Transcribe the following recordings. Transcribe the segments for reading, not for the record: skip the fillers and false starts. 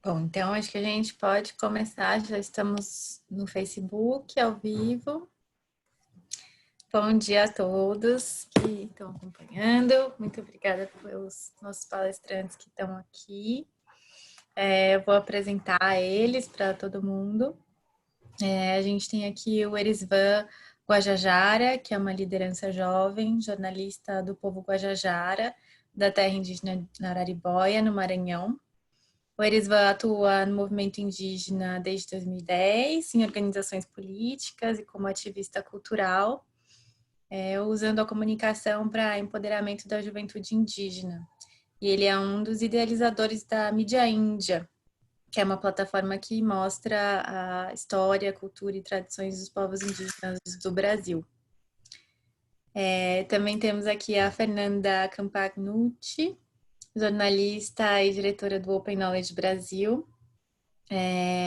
Bom, então acho que a gente pode começar. Já estamos no Facebook ao vivo. Bom dia a todos que estão acompanhando. Muito obrigada pelos nossos palestrantes que estão aqui. Eu vou apresentar eles para todo mundo. A gente tem aqui o Erisvan Guajajara, que é uma liderança jovem, jornalista do povo Guajajara, da terra indígena Araribóia, no Maranhão. O Erisvan atua no movimento indígena desde 2010, em organizações políticas e como ativista cultural, usando a comunicação para empoderamento da juventude indígena. E ele é um dos idealizadores da Mídia Índia, que é uma plataforma que mostra a história, cultura e tradições dos povos indígenas do Brasil. Também temos aqui a Fernanda Campagnucci, jornalista e diretora do Open Knowledge Brasil.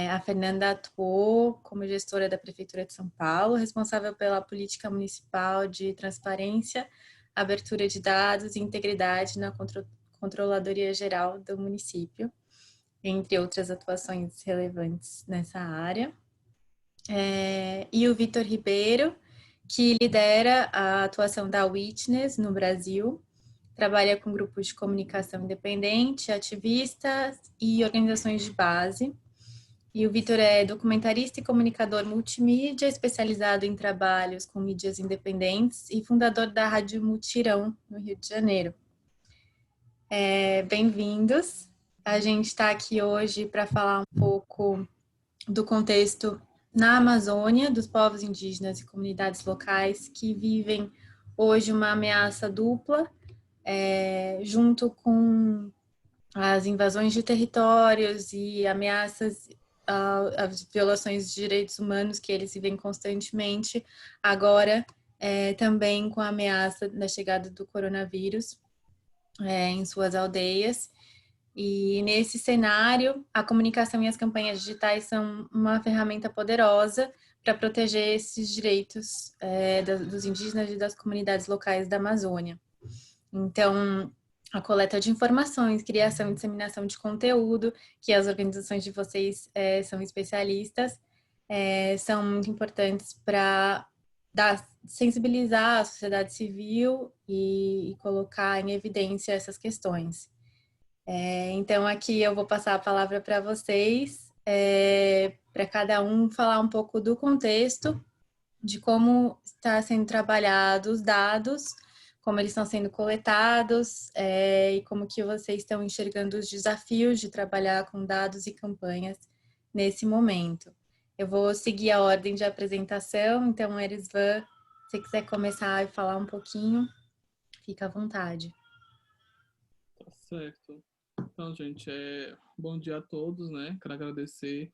A Fernanda atuou como gestora da Prefeitura de São Paulo, responsável pela política municipal de transparência, abertura de dados e integridade na Controladoria Geral do município, entre outras atuações relevantes nessa área. E o Vitor Ribeiro, que lidera a atuação da Witness no Brasil, trabalha com grupos de comunicação independente, ativistas e organizações de base. E o Vitor é documentarista e comunicador multimídia, especializado em trabalhos com mídias independentes e fundador da Rádio Mutirão, no Rio de Janeiro. Bem-vindos. A gente está aqui hoje para falar um pouco do contexto na Amazônia, dos povos indígenas e comunidades locais que vivem hoje uma ameaça dupla, junto com as invasões de territórios e ameaças às violações de direitos humanos que eles vivem constantemente, agora também com a ameaça da chegada do coronavírus em suas aldeias. E nesse cenário, a comunicação e as campanhas digitais são uma ferramenta poderosa para proteger esses direitos dos indígenas e das comunidades locais da Amazônia. Então, a coleta de informações, criação e disseminação de conteúdo, que as organizações de vocês são especialistas, são muito importantes para sensibilizar a sociedade civil e colocar em evidência essas questões. Então, aqui eu vou passar a palavra para vocês, para cada um falar um pouco do contexto, de como está sendo trabalhado os dados, como eles estão sendo coletados, e como que vocês estão enxergando os desafios de trabalhar com dados e campanhas nesse momento. Eu vou seguir a ordem de apresentação, então, Erisvan, se você quiser começar e falar um pouquinho, fica à vontade. Tá certo. Então, gente, bom dia a todos, né? Quero agradecer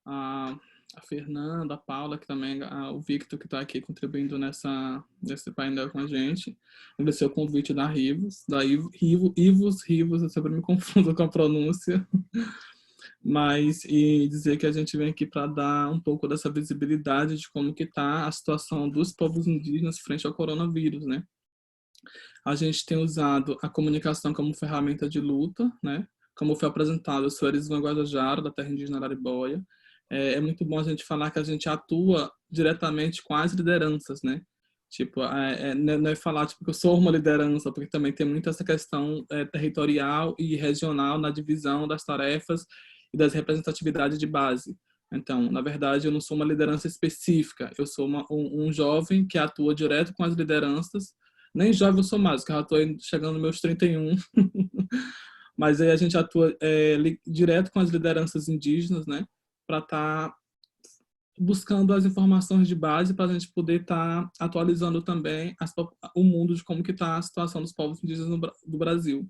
a Fernanda, a Paula, que também, o Victor, que está aqui contribuindo nesse painel com a gente. Agradecer o convite da Rivos, Rivos, eu sempre me confundo com a pronúncia. E dizer que a gente vem aqui para dar um pouco dessa visibilidade de como que está a situação dos povos indígenas frente ao coronavírus, né? A gente tem usado a comunicação como ferramenta de luta, né? Como foi apresentado, eu sou Erisvan Guajajara, da terra indígena Araribóia. É muito bom a gente falar que a gente atua diretamente com as lideranças, né? Tipo, não é falar tipo, que eu sou uma liderança, porque também tem muito essa questão territorial e regional na divisão das tarefas e das representatividades de base. Então, na verdade, eu não sou uma liderança específica, eu sou um jovem que atua direto com as lideranças. Nem jovem eu sou mais, que eu já estou chegando nos meus 31. Mas aí a gente atua direto com as lideranças indígenas, né? Para estar buscando as informações de base para a gente poder estar atualizando também o mundo de como que está a situação dos povos indígenas do Brasil.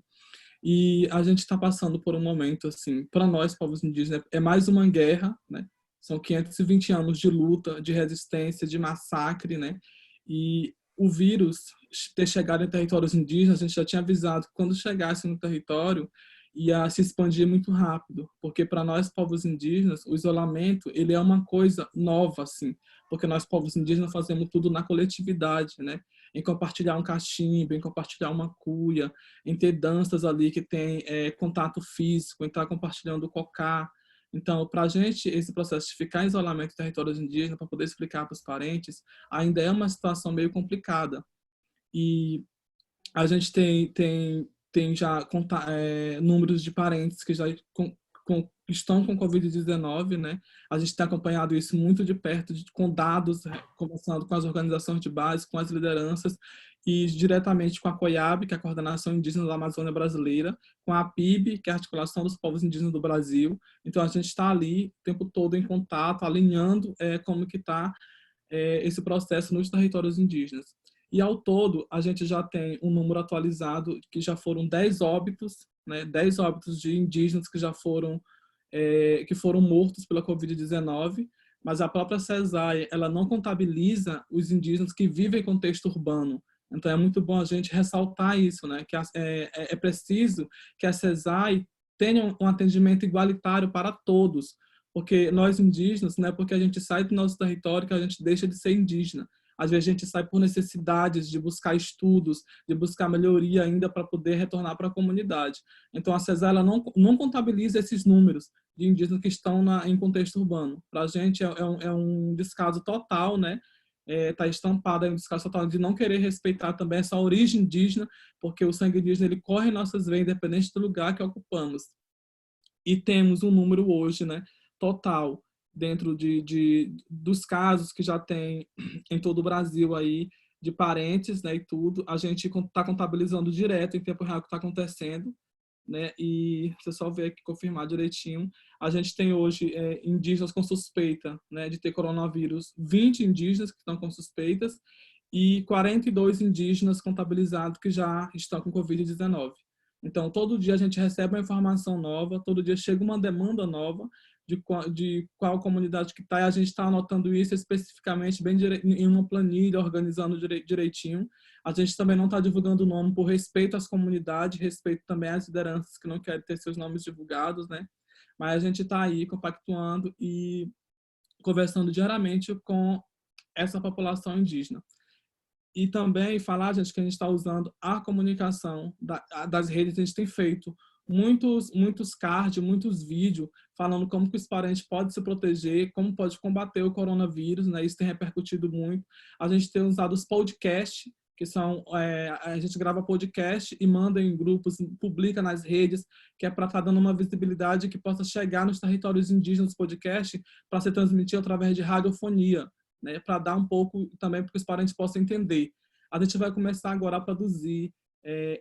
E a gente está passando por um momento, assim, para nós, povos indígenas, é mais uma guerra, né? São 520 anos de luta, de resistência, de massacre, né? E o vírus ter chegado em territórios indígenas, a gente já tinha avisado que quando chegasse no território ia se expandir muito rápido, porque para nós povos indígenas o isolamento ele é uma coisa nova assim, porque nós povos indígenas fazemos tudo na coletividade, né? em compartilhar um cachimbo, em compartilhar uma cuia, em ter danças ali que tem contato físico, em estar compartilhando o cocá. Então, para a gente, esse processo de ficar em isolamento em territórios indígenas, para poder explicar para os parentes, ainda é uma situação meio complicada. E a gente tem já números de parentes que já estão com Covid-19, né? A gente tem acompanhado isso muito de perto, com dados, conversando com as organizações de base, com as lideranças, e diretamente com a COIAB, que é a Coordenação Indígena da Amazônia Brasileira, com a PIB, que é a Articulação dos Povos Indígenas do Brasil. Então, a gente está ali o tempo todo em contato, alinhando como que está esse processo nos territórios indígenas. E, ao todo, a gente já tem um número atualizado, que já foram 10 óbitos, né, 10 óbitos de indígenas que já foram mortos pela Covid-19, mas a própria CESAI, ela não contabiliza os indígenas que vivem em contexto urbano. Então, é muito bom a gente ressaltar isso, né, que é preciso que a CESAI tenha um atendimento igualitário para todos, porque nós indígenas, não é porque a gente sai do nosso território que a gente deixa de ser indígena. Às vezes a gente sai por necessidades de buscar estudos, de buscar melhoria ainda para poder retornar para a comunidade. Então, a CESAI ela não contabiliza esses números de indígenas que estão em contexto urbano. Para a gente é um descaso total, né? Está estampado aí um descaso total de não querer respeitar também essa origem indígena, porque o sangue indígena ele corre em nossas veias, independente do lugar que ocupamos. E temos um número hoje, né, total, dentro dos casos que já tem em todo o Brasil aí, de parentes, né, e tudo, a gente está contabilizando direto em tempo real o que está acontecendo, né, e você só ver aqui, confirmar direitinho, a gente tem hoje indígenas com suspeita, né, de ter coronavírus, 20 indígenas que estão com suspeitas e 42 indígenas contabilizados que já estão com Covid-19. Então, todo dia a gente recebe uma informação nova, todo dia chega uma demanda nova de qual comunidade que está, e a gente está anotando isso especificamente bem em uma planilha, organizando direitinho. A gente também não está divulgando o nome por respeito às comunidades, respeito também às lideranças que não querem ter seus nomes divulgados, né? Mas a gente está aí compactuando e conversando diariamente com essa população indígena. E também falar, gente, que a gente está usando a comunicação das redes, a gente tem feito muitos cards, muitos vídeos falando como que os parentes podem se proteger, como pode combater o coronavírus, né? Isso tem repercutido muito. A gente tem usado os podcasts, que são, a gente grava podcast e manda em grupos, publica nas redes, que é para estar dando uma visibilidade que possa chegar nos territórios indígenas podcast para ser transmitido através de radiofonia, né, para dar um pouco também para que os parentes possam entender. A gente vai começar agora a produzir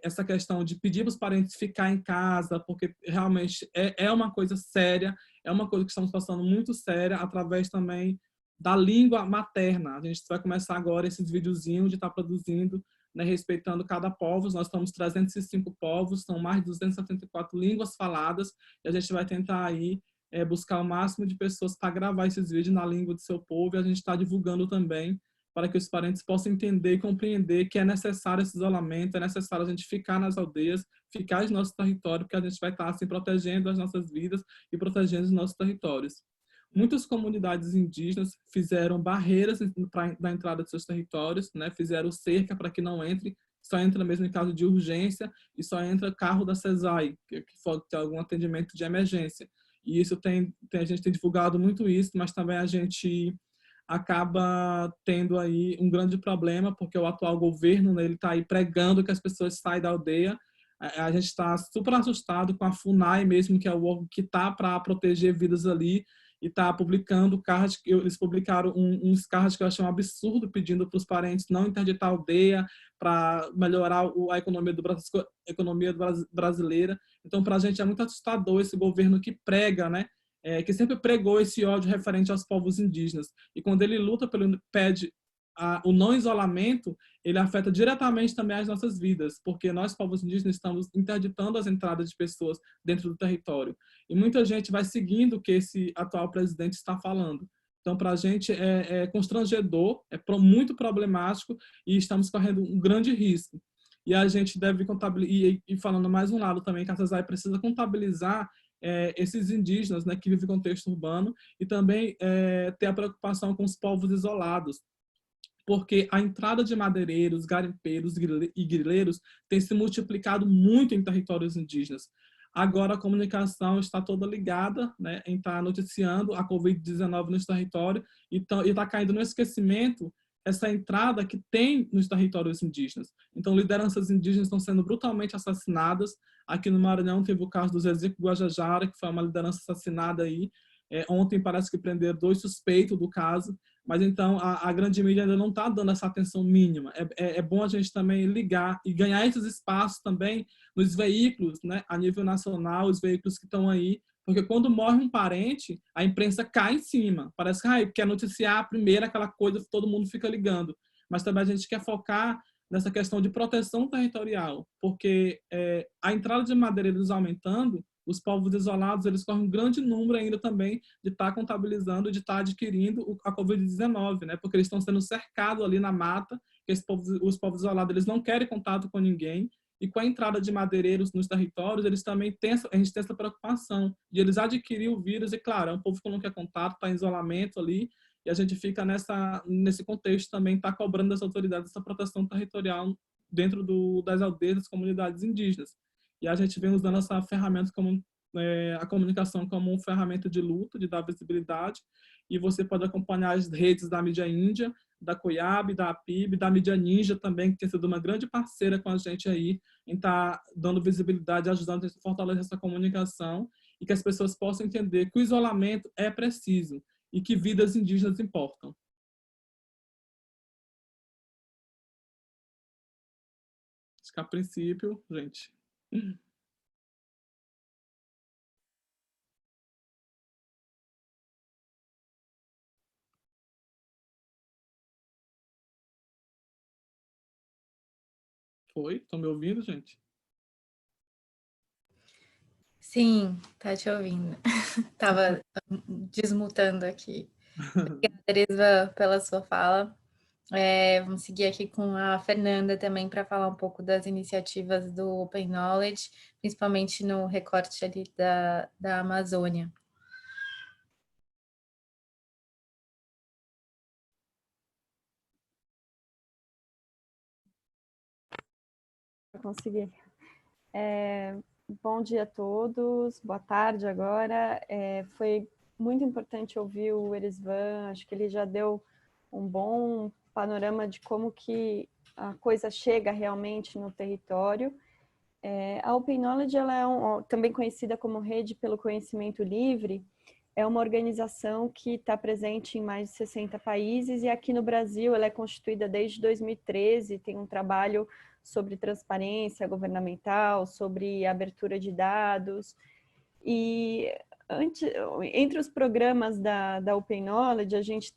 essa questão de pedir para os parentes ficar em casa, porque realmente é uma coisa séria, é uma coisa que estamos passando muito séria, através também da língua materna. A gente vai começar agora esses videozinhos de estar produzindo, né, respeitando cada povo. Nós estamos 305 povos, são mais de 274 línguas faladas, e a gente vai tentar aí buscar o máximo de pessoas para gravar esses vídeos na língua do seu povo, e a gente está divulgando também para que os parentes possam entender e compreender que é necessário esse isolamento, é necessário a gente ficar nas aldeias, ficar em nosso território, porque a gente vai estar assim protegendo as nossas vidas e protegendo os nossos territórios. Muitas comunidades indígenas fizeram barreiras na entrada de seus territórios, né? Fizeram cerca para que não entre, só entra mesmo em caso de urgência e só entra carro da CESAI, que pode ter algum atendimento de emergência. E isso a gente tem divulgado muito isso, mas também a gente acaba tendo aí um grande problema, porque o atual governo, né, ele está aí pregando que as pessoas saem da aldeia. A gente está super assustado com a FUNAI mesmo, que é o órgão que está para proteger vidas ali, e está publicando cards, eles publicaram uns cards que eu achei um absurdo, pedindo para os parentes não interditar a aldeia, para melhorar a economia brasileira. Então, para a gente é muito assustador esse governo que prega, né, que sempre pregou esse ódio referente aos povos indígenas. E quando ele luta, pede o não isolamento, ele afeta diretamente também as nossas vidas, porque nós, povos indígenas, estamos interditando as entradas de pessoas dentro do território. E muita gente vai seguindo o que esse atual presidente está falando. Então, para a gente é constrangedor, muito problemático, e estamos correndo um grande risco. E a gente deve contabilizar, e falando mais um lado também, que a CESAI precisa contabilizar esses indígenas, né, que vivem em contexto urbano, e também ter a preocupação com os povos isolados, porque a entrada de madeireiros, garimpeiros e grileiros tem se multiplicado muito em territórios indígenas. Agora a comunicação está toda ligada, né, em estar noticiando a Covid-19 nos territórios e está caindo no esquecimento essa entrada que tem nos territórios indígenas. Então, lideranças indígenas estão sendo brutalmente assassinadas. Aqui no Maranhão teve o caso do Zezico Guajajara, que foi uma liderança assassinada aí. Ontem parece que prenderam 2 suspeitos do caso. Mas então a grande mídia ainda não está dando essa atenção mínima. É bom a gente também ligar e ganhar esses espaços também nos veículos, né, a nível nacional, os veículos que estão aí, porque quando morre um parente, a imprensa cai em cima. Parece que quer noticiar primeiro aquela coisa que todo mundo fica ligando. Mas também a gente quer focar nessa questão de proteção territorial, porque a entrada de madeireiros aumentando, os povos isolados eles correm um grande número ainda também de estar contabilizando, de estar adquirindo a Covid-19, né? Porque eles estão sendo cercados ali na mata, que os povos isolados eles não querem contato com ninguém, e com a entrada de madeireiros nos territórios, eles também a gente tem essa preocupação de eles adquirir o vírus, e claro, é um povo que não quer contato, está em isolamento ali, e a gente fica nesse contexto também, está cobrando das autoridades essa proteção territorial dentro das aldeias, das comunidades indígenas. E a gente vem usando essa ferramenta como a comunicação como uma ferramenta de luta, de dar visibilidade, e você pode acompanhar as redes da mídia índia, da COIAB, da APIB, da mídia Ninja também, que tem sido uma grande parceira com a gente aí, em estar dando visibilidade, ajudando a gente a fortalecer essa comunicação, e que as pessoas possam entender que o isolamento é preciso, e que vidas indígenas importam. Acho que a princípio, gente... Foi? Estão me ouvindo, gente? Sim, tá te ouvindo. Tava desmutando aqui. Obrigada, Erisva, pela sua fala. Vamos seguir aqui com a Fernanda também para falar um pouco das iniciativas do Open Knowledge, principalmente no recorte ali da Amazônia. Consegui. Bom dia a todos, boa tarde agora. Foi muito importante ouvir o Erisvan, acho que ele já deu um bom panorama de como que a coisa chega realmente no território. A Open Knowledge, ela é também conhecida como Rede pelo Conhecimento Livre, é uma organização que está presente em mais de 60 países e aqui no Brasil ela é constituída desde 2013, tem um trabalho sobre transparência governamental, sobre abertura de dados. E entre os programas da Open Knowledge, a gente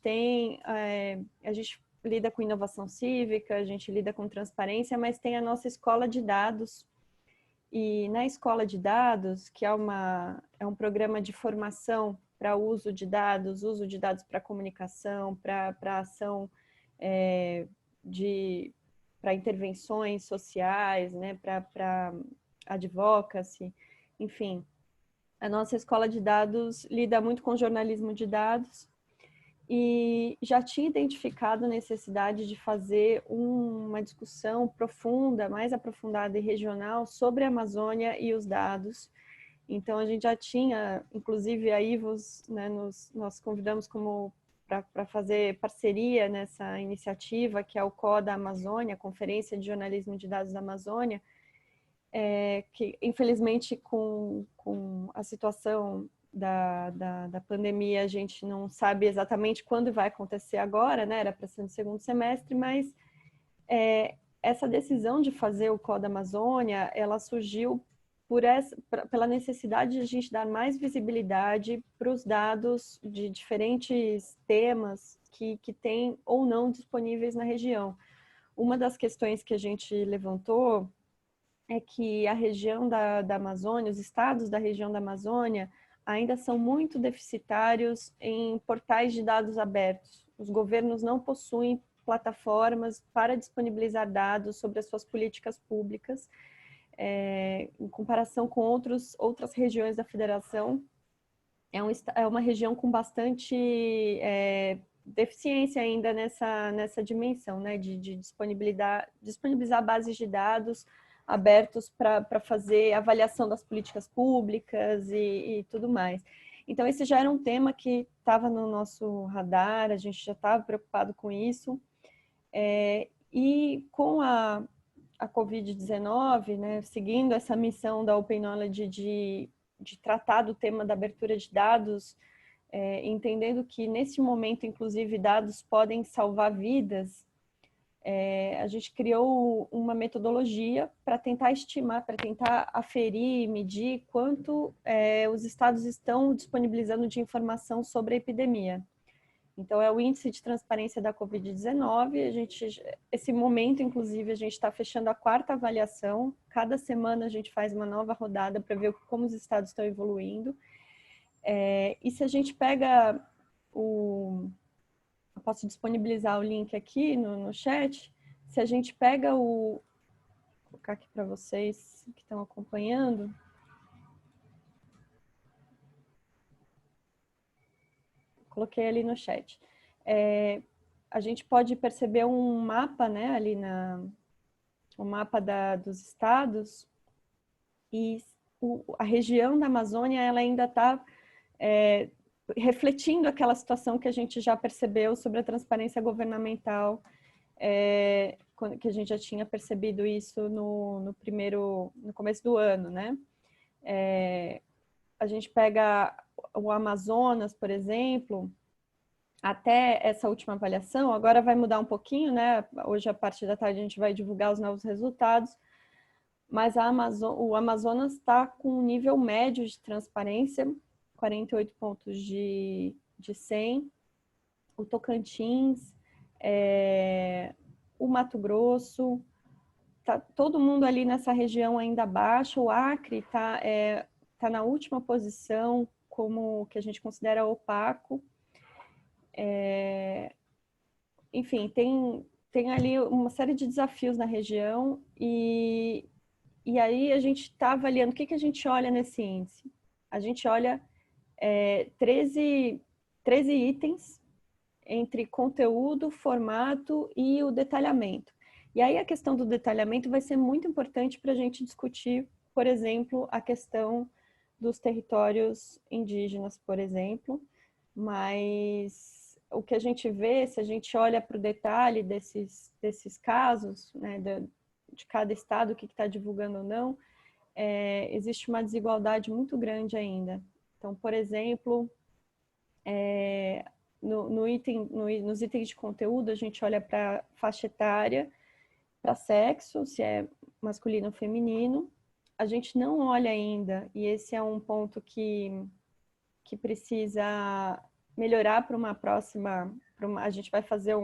lida com inovação cívica, a gente lida com transparência, mas tem a nossa escola de dados. E na escola de dados, que é um programa de formação para uso de dados para comunicação, para ação para intervenções sociais, né, para advocacy, enfim. A nossa escola de dados lida muito com jornalismo de dados e já tinha identificado a necessidade de fazer uma discussão profunda, mais aprofundada e regional sobre a Amazônia e os dados. Então, a gente já tinha, inclusive a IVOS, né, nós convidamos para fazer parceria nessa iniciativa, que é o CODA Amazônia, Conferência de Jornalismo de Dados da Amazônia, que infelizmente com a situação da pandemia, a gente não sabe exatamente quando vai acontecer agora, né? Era para ser no segundo semestre, mas essa decisão de fazer o CODA Amazônia, ela surgiu pela necessidade de a gente dar mais visibilidade para os dados de diferentes temas que tem ou não disponíveis na região. Uma das questões que a gente levantou é que a região da Amazônia, os estados da região da Amazônia, ainda são muito deficitários em portais de dados abertos. Os governos não possuem plataformas para disponibilizar dados sobre as suas políticas públicas, em comparação com outras regiões da federação. É uma região com bastante deficiência ainda nessa dimensão, né, de disponibilizar bases de dados abertos para fazer avaliação das políticas públicas e tudo mais. Então, esse já era um tema que estava no nosso radar, a gente já estava preocupado com isso. E com a Covid-19, né, seguindo essa missão da Open Knowledge de tratar do tema da abertura de dados, entendendo que nesse momento, inclusive, dados podem salvar vidas, a gente criou uma metodologia para tentar estimar, para tentar aferir, medir quanto os estados estão disponibilizando de informação sobre a epidemia. Então, é o índice de transparência da Covid-19. Esse momento, inclusive, a gente está fechando a 4ª avaliação. Cada semana a gente faz uma nova rodada para ver como os estados estão evoluindo. E se a gente pega eu posso disponibilizar o link aqui no chat. Se a gente pega vou colocar aqui para vocês que estão acompanhando. Coloquei ali no chat. A gente pode perceber um mapa, né, ali o mapa dos estados, e a região da Amazônia ela ainda está refletindo aquela situação que a gente já percebeu sobre a transparência governamental, que a gente já tinha percebido isso no começo do ano, né? A gente pega o Amazonas, por exemplo, até essa última avaliação, agora vai mudar um pouquinho, né? Hoje, a partir da tarde, a gente vai divulgar os novos resultados, mas o Amazonas está com um nível médio de transparência, 48 pontos de 100, o Tocantins, o Mato Grosso, tá todo mundo ali nessa região ainda abaixo, o Acre tá na última posição, como que a gente considera opaco. Enfim, tem ali uma série de desafios na região e aí a gente está avaliando o que a gente olha nesse índice. A gente olha 13 itens entre conteúdo, formato e o detalhamento. E aí a questão do detalhamento vai ser muito importante para a gente discutir, por exemplo, a questão dos territórios indígenas, por exemplo, mas o que a gente vê, se a gente olha para o detalhe desses casos, né, de cada estado, o que está divulgando ou não, existe uma desigualdade muito grande ainda. Então, por exemplo, nos itens de conteúdo, a gente olha para faixa etária, para sexo, se é masculino ou feminino. A gente não olha ainda, e esse é um ponto que precisa melhorar para uma próxima... a gente vai fazer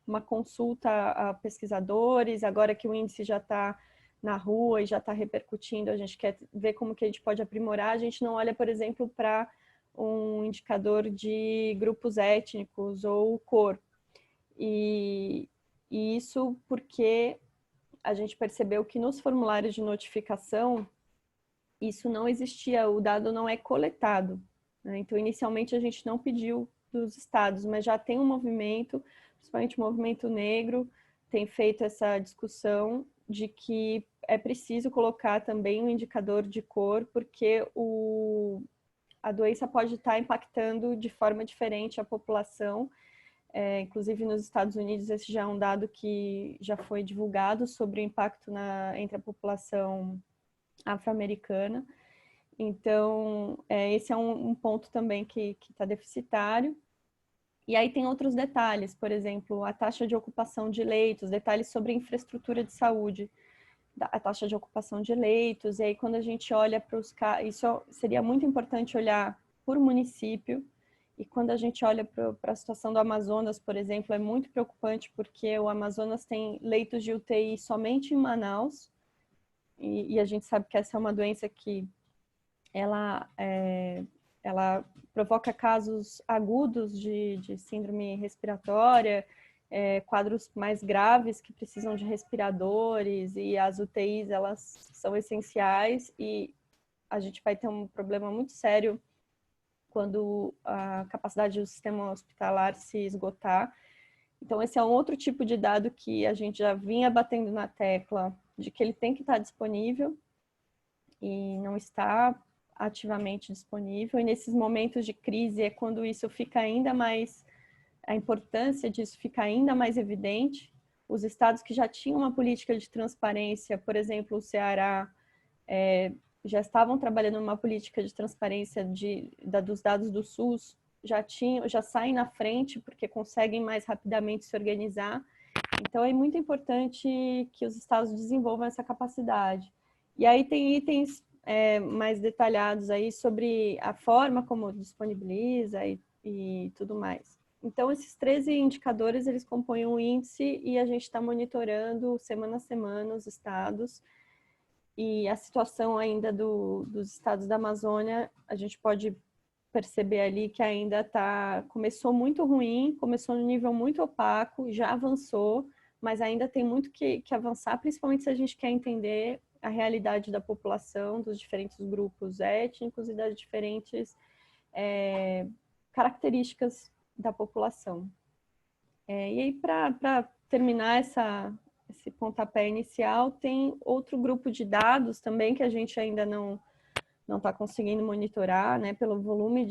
uma consulta a pesquisadores, agora que o índice já está na rua e já está repercutindo, a gente quer ver como que a gente pode aprimorar. A gente não olha, por exemplo, para um indicador de grupos étnicos ou cor. E isso porque a gente percebeu que nos formulários de notificação isso não existia, o dado não é coletado, né? Então, inicialmente, a gente não pediu dos estados, mas já tem um movimento, principalmente o movimento negro, tem feito essa discussão de que é preciso colocar também um indicador de cor, porque a doença pode estar impactando de forma diferente a população. Inclusive nos Estados Unidos, esse já é um dado que já foi divulgado sobre o impacto entre a população afro-americana. Então, esse é um ponto também que está deficitário. E aí tem outros detalhes, por exemplo, a taxa de ocupação de leitos, detalhes sobre a infraestrutura de saúde, a taxa de ocupação de leitos. E aí quando a gente olha para isso seria muito importante olhar por município. E quando a gente olha para a situação do Amazonas, por exemplo, é muito preocupante porque o Amazonas tem leitos de UTI somente em Manaus. E a gente sabe que essa é uma doença que ela provoca casos agudos de síndrome respiratória, quadros mais graves que precisam de respiradores, e as UTIs, elas são essenciais, e a gente vai ter um problema muito sério quando a capacidade do sistema hospitalar se esgotar. Então, esse é um outro tipo de dado que a gente já vinha batendo na tecla de que ele tem que estar disponível e não está ativamente disponível. E nesses momentos de crise é quando isso fica ainda mais, a importância disso fica ainda mais evidente. Os estados que já tinham uma política de transparência, por exemplo, o Ceará, já estavam trabalhando numa política de transparência dos dados do SUS, já saem na frente porque conseguem mais rapidamente se organizar. Então, é muito importante que os estados desenvolvam essa capacidade. E aí tem itens mais detalhados aí sobre a forma como disponibiliza e tudo mais. Então, esses 13 indicadores, eles compõem um índice e a gente está monitorando semana a semana os estados. E a situação ainda dos estados da Amazônia, a gente pode perceber ali que ainda começou muito ruim, começou no nível muito opaco, já avançou, mas ainda tem muito que avançar, principalmente se a gente quer entender a realidade da população, dos diferentes grupos étnicos e das diferentes características da população. E aí, para terminar esse pontapé inicial, tem outro grupo de dados também que a gente ainda não está conseguindo monitorar, né, pelo volume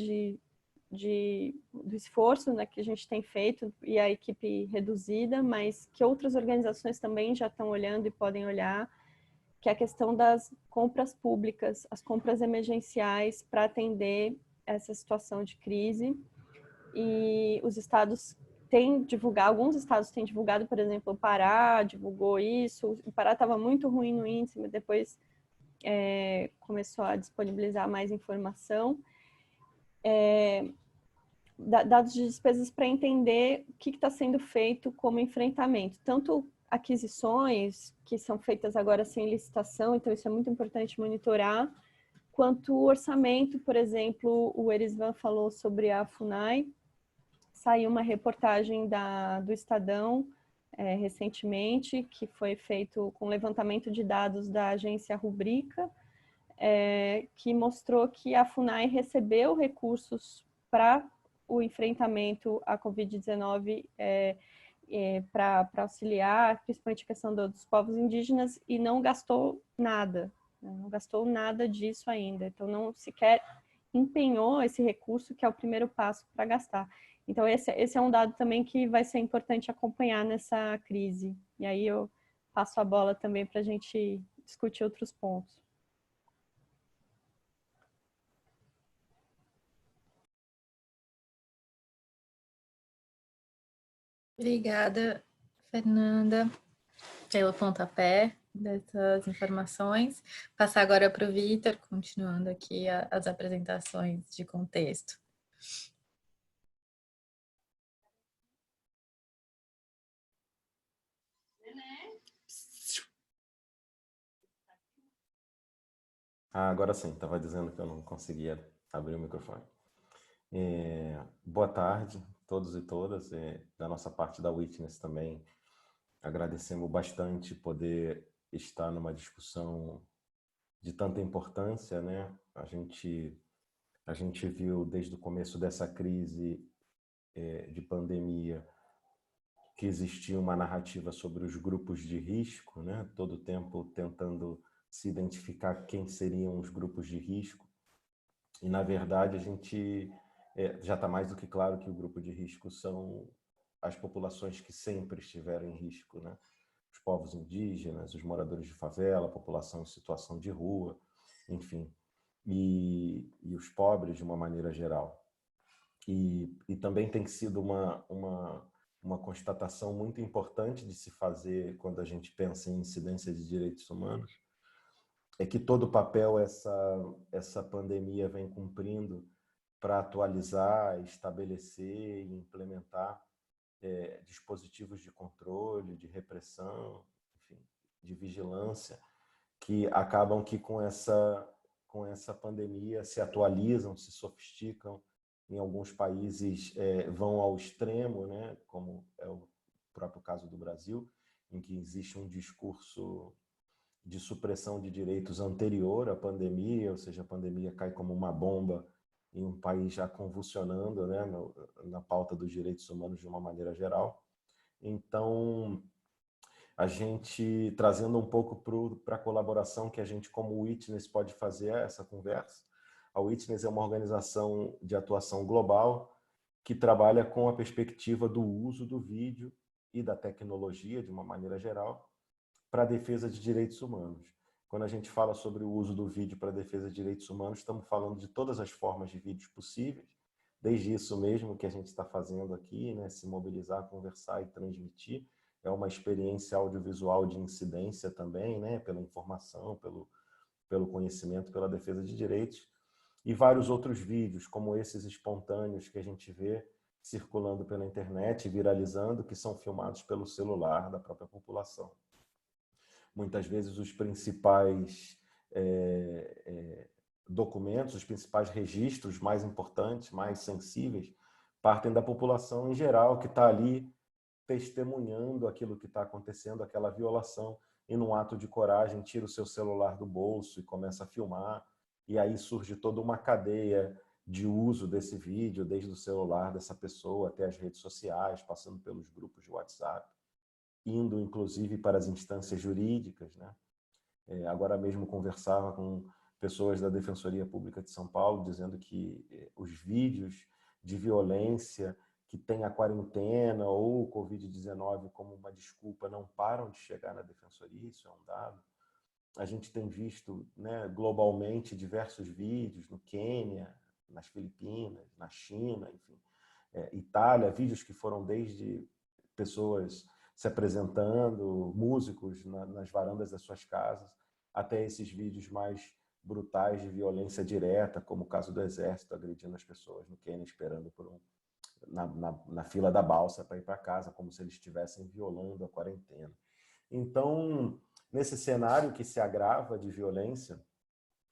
do esforço, né, que a gente tem feito e a equipe reduzida, mas que outras organizações também já estão olhando e podem olhar, que é a questão das compras públicas, as compras emergenciais para atender essa situação de crise. E os estados alguns estados têm divulgado, por exemplo, o Pará divulgou isso, o Pará estava muito ruim no índice, mas depois começou a disponibilizar mais informação. Dados de despesas para entender o que está sendo feito como enfrentamento, tanto aquisições que são feitas agora sem licitação, então isso é muito importante monitorar, quanto o orçamento, por exemplo, o Erisvan falou sobre a FUNAI, saiu uma reportagem do Estadão recentemente, que foi feito com levantamento de dados da agência Rubrica, que mostrou que a FUNAI recebeu recursos para o enfrentamento à Covid-19 para auxiliar, principalmente a questão dos povos indígenas, e não gastou nada, não gastou nada disso ainda. Então, não sequer empenhou esse recurso, que é o primeiro passo para gastar. Então, esse é um dado também que vai ser importante acompanhar nessa crise. E aí eu passo a bola também para a gente discutir outros pontos. Obrigada, Fernanda, pelo pontapé dessas informações. Passar agora para o Vitor, continuando aqui as apresentações de contexto. Agora sim, estava dizendo que eu não conseguia abrir o microfone. Boa tarde a todos e todas. Da nossa parte da Witness também, agradecemos bastante poder estar numa discussão de tanta importância, né? A gente viu desde o começo dessa crise de pandemia que existia uma narrativa sobre os grupos de risco, né? Todo o tempo tentando se identificar quem seriam os grupos de risco. E, na verdade, a gente já está mais do que claro que o grupo de risco são as populações que sempre estiveram em risco, né? Os povos indígenas, os moradores de favela, a população em situação de rua, enfim, e os pobres de uma maneira geral. E também tem sido uma constatação muito importante de se fazer quando a gente pensa em incidência de direitos humanos, é que todo o papel essa pandemia vem cumprindo para atualizar, estabelecer e implementar dispositivos de controle, de repressão, enfim, de vigilância, que acabam que com essa pandemia se atualizam, se sofisticam, em alguns países vão ao extremo, né, como é o próprio caso do Brasil, em que existe um discurso de supressão de direitos anterior à pandemia, ou seja, a pandemia cai como uma bomba em um país já convulsionando, né, na pauta dos direitos humanos de uma maneira geral. Então, a gente trazendo um pouco para a colaboração que a gente, como Witness, pode fazer essa conversa. A Witness é uma organização de atuação global que trabalha com a perspectiva do uso do vídeo e da tecnologia, de uma maneira geral, para a defesa de direitos humanos. Quando a gente fala sobre o uso do vídeo para a defesa de direitos humanos, estamos falando de todas as formas de vídeos possíveis, desde isso mesmo que a gente está fazendo aqui, né, se mobilizar, conversar e transmitir. É uma experiência audiovisual de incidência também, né, pela informação, pelo conhecimento, pela defesa de direitos. E vários outros vídeos, como esses espontâneos que a gente vê circulando pela internet, viralizando, que são filmados pelo celular da própria população. Muitas vezes os principais documentos, os principais registros mais importantes, mais sensíveis, partem da população em geral, que está ali testemunhando aquilo que está acontecendo, aquela violação, e num ato de coragem tira o seu celular do bolso e começa a filmar, e aí surge toda uma cadeia de uso desse vídeo, desde o celular dessa pessoa até as redes sociais, passando pelos grupos de WhatsApp, indo inclusive para as instâncias jurídicas, né? Agora mesmo conversava com pessoas da Defensoria Pública de São Paulo dizendo que os vídeos de violência que tem a quarentena ou o Covid-19 como uma desculpa não param de chegar na Defensoria, isso é um dado. A gente tem visto, né, globalmente diversos vídeos no Quênia, nas Filipinas, na China, enfim, Itália, vídeos que foram desde pessoas se apresentando, músicos nas varandas das suas casas, até esses vídeos mais brutais de violência direta, como o caso do Exército agredindo as pessoas no Quênia, esperando por na fila da balsa para ir para casa, como se eles estivessem violando a quarentena. Então, nesse cenário que se agrava de violência,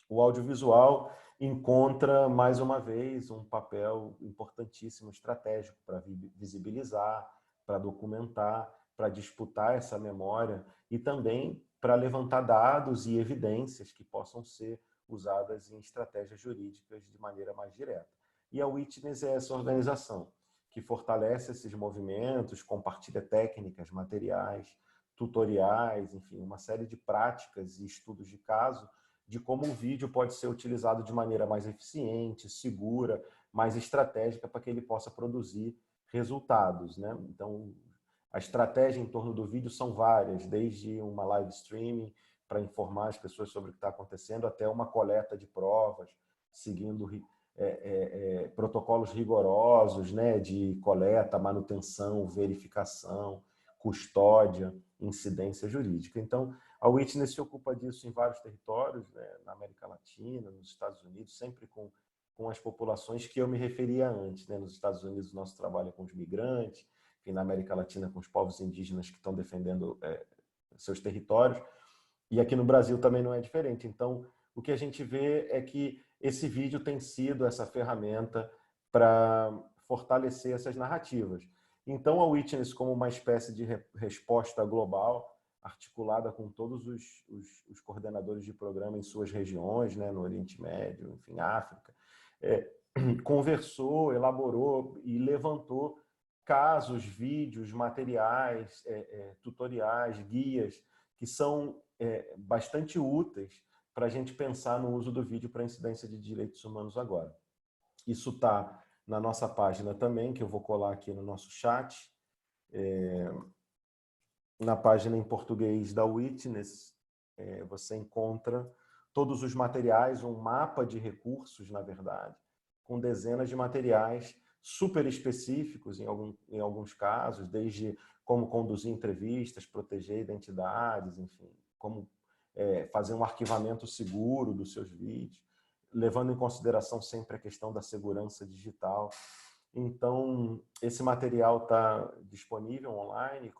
o audiovisual encontra, mais uma vez, um papel importantíssimo, estratégico, para visibilizar, para documentar, para disputar essa memória e também para levantar dados e evidências que possam ser usadas em estratégias jurídicas de maneira mais direta. E a Witness é essa organização que fortalece esses movimentos, compartilha técnicas, materiais, tutoriais, enfim, uma série de práticas e estudos de caso de como o vídeo pode ser utilizado de maneira mais eficiente, segura, mais estratégica para que ele possa produzir resultados, né? Então, a estratégia em torno do vídeo são várias, desde uma live streaming para informar as pessoas sobre o que está acontecendo, até uma coleta de provas, seguindo protocolos rigorosos, né, de coleta, manutenção, verificação, custódia, incidência jurídica. Então, a Witness se ocupa disso em vários territórios, né, na América Latina, nos Estados Unidos, sempre com as populações que eu me referia antes. Né? Nos Estados Unidos, o nosso trabalho é com os migrantes, e na América Latina, com os povos indígenas que estão defendendo seus territórios. E aqui no Brasil também não é diferente. Então, o que a gente vê é que esse vídeo tem sido essa ferramenta para fortalecer essas narrativas. Então, a Witness, como uma espécie de resposta global, articulada com todos os coordenadores de programa em suas regiões, né, no Oriente Médio, enfim, África, conversou, elaborou e levantou casos, vídeos, materiais, tutoriais, guias, que são bastante úteis para a gente pensar no uso do vídeo para a incidência de direitos humanos agora. Isso está na nossa página também, que eu vou colar aqui no nosso chat. Na página em português da Witness, você encontra todos os materiais, um mapa de recursos, na verdade, com dezenas de materiais super específicos em alguns casos, desde como conduzir entrevistas, proteger identidades, enfim, como fazer um arquivamento seguro dos seus vídeos, levando em consideração sempre a questão da segurança digital. Então, esse material está disponível online,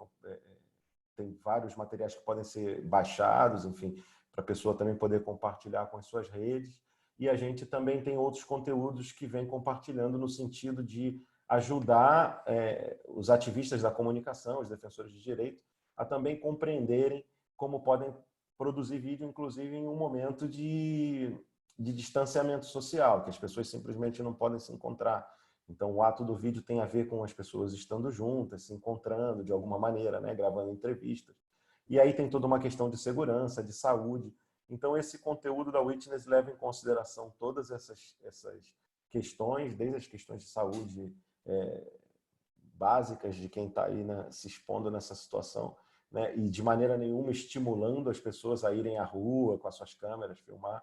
tem vários materiais que podem ser baixados, enfim, para a pessoa também poder compartilhar com as suas redes. E a gente também tem outros conteúdos que vem compartilhando no sentido de ajudar os ativistas da comunicação, os defensores de direito, a também compreenderem como podem produzir vídeo, inclusive em um momento de de distanciamento social, que as pessoas simplesmente não podem se encontrar. Então, o ato do vídeo tem a ver com as pessoas estando juntas, se encontrando de alguma maneira, né, gravando entrevistas. E aí tem toda uma questão de segurança, de saúde. Então, esse conteúdo da Witness leva em consideração todas essas questões, desde as questões de saúde básicas de quem está aí, né, se expondo nessa situação, né, e de maneira nenhuma estimulando as pessoas a irem à rua com as suas câmeras, filmar,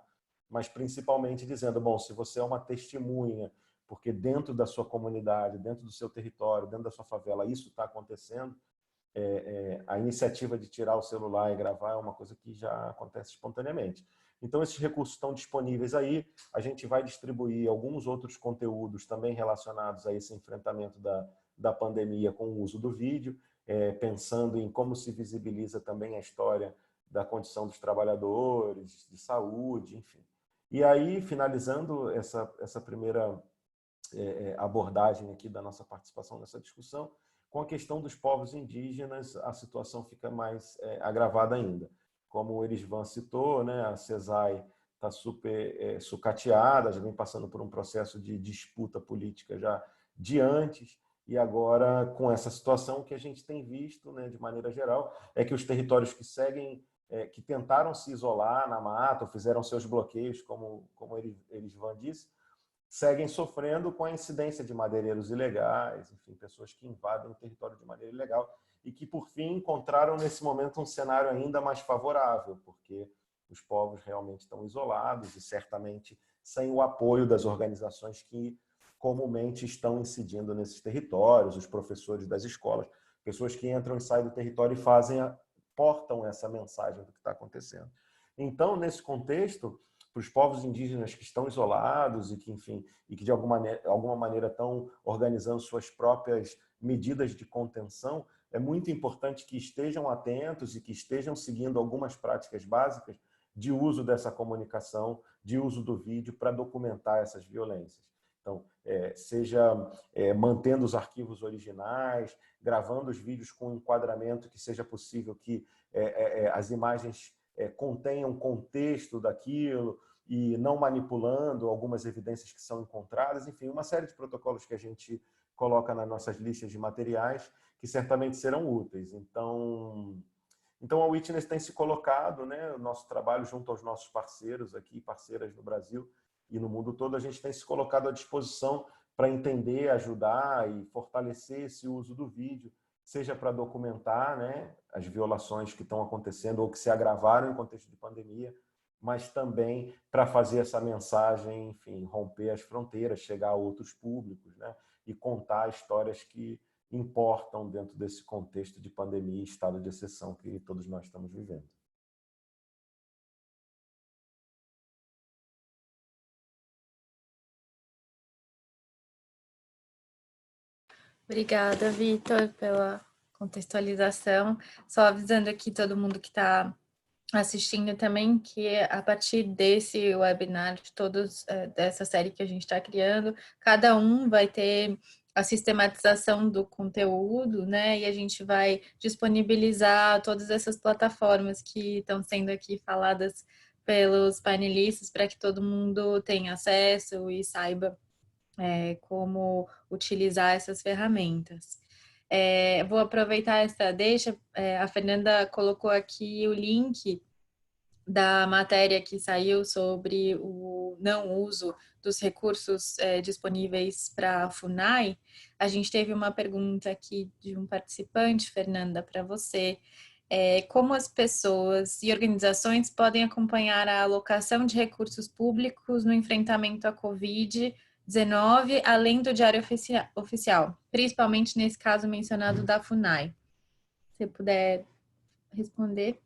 mas principalmente dizendo, bom, se você é uma testemunha, porque dentro da sua comunidade, dentro do seu território, dentro da sua favela, isso está acontecendo, a iniciativa de tirar o celular e gravar é uma coisa que já acontece espontaneamente. Então, esses recursos estão disponíveis aí. A gente vai distribuir alguns outros conteúdos também relacionados a esse enfrentamento da pandemia com o uso do vídeo, pensando em como se visibiliza também a história da condição dos trabalhadores, de saúde, enfim. E aí, finalizando essa primeira abordagem aqui da nossa participação nessa discussão, com a questão dos povos indígenas, a situação fica mais agravada ainda. Como o Erisvan citou, né, a CESAI está super sucateada, já vem passando por um processo de disputa política já de antes, e agora, com essa situação, o que a gente tem visto, né, de maneira geral, é que os territórios que seguem, que tentaram se isolar na mata, ou fizeram seus bloqueios, como Erisvan disse, seguem sofrendo com a incidência de madeireiros ilegais, enfim, pessoas que invadem o território de maneira ilegal e que, por fim, encontraram nesse momento um cenário ainda mais favorável, porque os povos realmente estão isolados e certamente sem o apoio das organizações que comumente estão incidindo nesses territórios, os professores das escolas, pessoas que entram e saem do território e portam essa mensagem do que está acontecendo. Então, nesse contexto, para os povos indígenas que estão isolados e que, enfim, e que de alguma maneira estão organizando suas próprias medidas de contenção, é muito importante que estejam atentos e que estejam seguindo algumas práticas básicas de uso dessa comunicação, de uso do vídeo para documentar essas violências. Então, seja mantendo os arquivos originais, gravando os vídeos com um enquadramento que seja possível que as imagens contenham contexto daquilo e não manipulando algumas evidências que são encontradas, enfim, uma série de protocolos que a gente coloca nas nossas listas de materiais que certamente serão úteis. Então a Witness tem se colocado, né, o nosso trabalho junto aos nossos parceiros aqui, parceiras no Brasil e no mundo todo, a gente tem se colocado à disposição para entender, ajudar e fortalecer esse uso do vídeo, seja para documentar, né, as violações que estão acontecendo ou que se agravaram em contexto de pandemia, mas também para fazer essa mensagem, enfim, romper as fronteiras, chegar a outros públicos, né, e contar histórias que importam dentro desse contexto de pandemia e estado de exceção que todos nós estamos vivendo. Obrigada, Vitor, pela contextualização. Só avisando aqui todo mundo que está assistindo também que a partir desse webinar, de todos dessa série que a gente está criando, cada um vai ter a sistematização do conteúdo, né? E a gente vai disponibilizar todas essas plataformas que estão sendo aqui faladas pelos painelistas para que todo mundo tenha acesso e saiba como utilizar essas ferramentas. Vou aproveitar essa deixa, a Fernanda colocou aqui o link da matéria que saiu sobre o não uso dos recursos disponíveis para a FUNAI. A gente teve uma pergunta aqui de um participante, Fernanda, para você. Como as pessoas e organizações podem acompanhar a alocação de recursos públicos no enfrentamento à Covid-19, além do Diário Oficial, principalmente nesse caso mencionado da FUNAI? Se puder responder.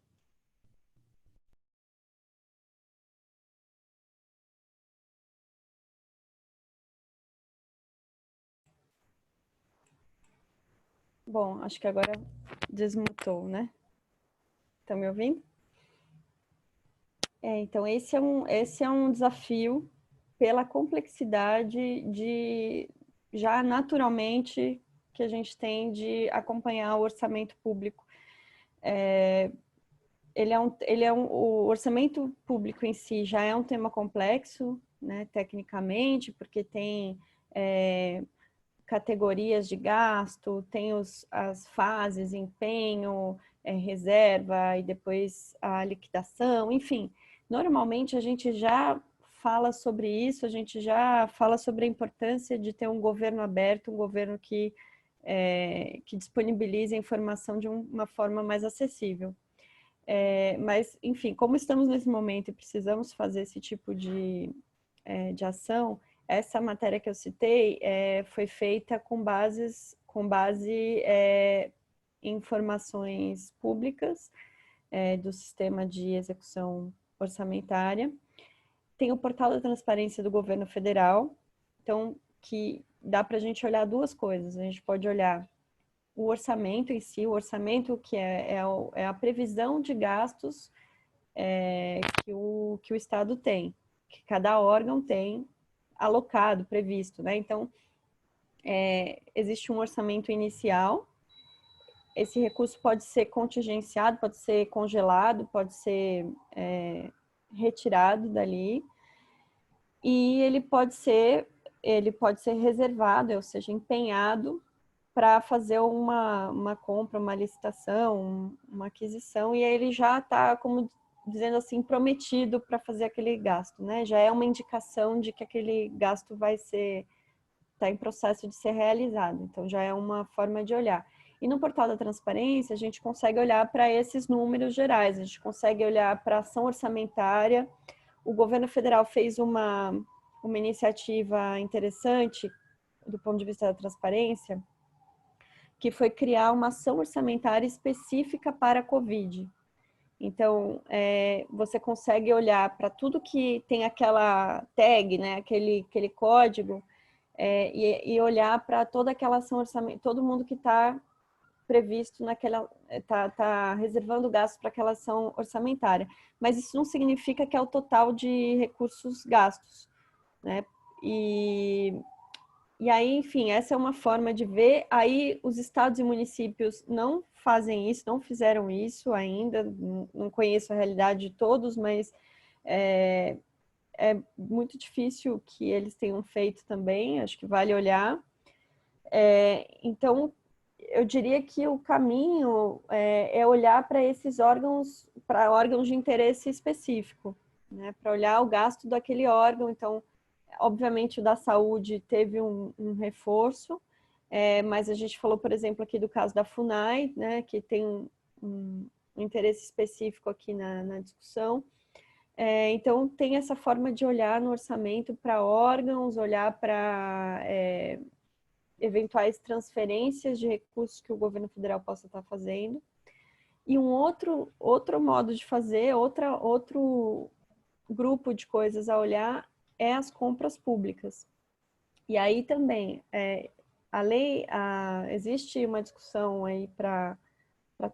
Bom, acho que agora desmutou, né? Estão me ouvindo? Então, esse é um desafio pela complexidade de, já naturalmente, que a gente tem de acompanhar o orçamento público. o orçamento público em si já é um tema complexo, né, tecnicamente, porque tem categorias de gasto, tem as fases, empenho, reserva e depois a liquidação, enfim. Normalmente a gente já fala sobre isso, a gente já fala sobre a importância de ter um governo aberto, um governo que disponibilize a informação de uma forma mais acessível. Mas, enfim, como estamos nesse momento e precisamos fazer esse tipo de ação, essa matéria que eu citei foi feita com base em informações públicas do Sistema de Execução Orçamentária. Tem o Portal da Transparência do Governo Federal, então, que dá para a gente olhar duas coisas. A gente pode olhar o orçamento em si, o orçamento que é a previsão de gastos que o Estado tem, que cada órgão tem alocado, previsto, né? Então, existe um orçamento inicial, esse recurso pode ser contingenciado, pode ser congelado, pode ser retirado dali, e ele pode ser reservado, ou seja, empenhado para fazer uma compra, uma licitação, uma aquisição, e aí ele já está, como dizendo assim, prometido para fazer aquele gasto, né? Já é uma indicação de que aquele gasto está em processo de ser realizado, então já é uma forma de olhar. E no portal da transparência, a gente consegue olhar para esses números gerais, a gente consegue olhar para a ação orçamentária. O governo federal fez uma iniciativa interessante do ponto de vista da transparência, que foi criar uma ação orçamentária específica para a Covid. Então, você consegue olhar para tudo que tem aquela tag, né, aquele código, e olhar para toda aquela ação orçamentária, todo mundo que está previsto naquela, está reservando gastos para aquela ação orçamentária. Mas isso não significa que é o total de recursos gastos, né? E aí, enfim, essa é uma forma de ver. Aí os estados e municípios não fazem isso, não fizeram isso ainda, não conheço a realidade de todos, mas é muito difícil que eles tenham feito também, acho que vale olhar. Então, eu diria que o caminho é olhar para esses órgãos, para órgãos de interesse específico, né? Para olhar o gasto daquele órgão. Então, obviamente, o da saúde teve um reforço, mas a gente falou, por exemplo, aqui do caso da FUNAI, né, que tem um interesse específico aqui na discussão. Então, tem essa forma de olhar no orçamento para órgãos, olhar para eventuais transferências de recursos que o governo federal possa estar fazendo. E um outro modo de fazer, outro grupo de coisas a olhar é as compras públicas. E aí também, existe uma discussão aí para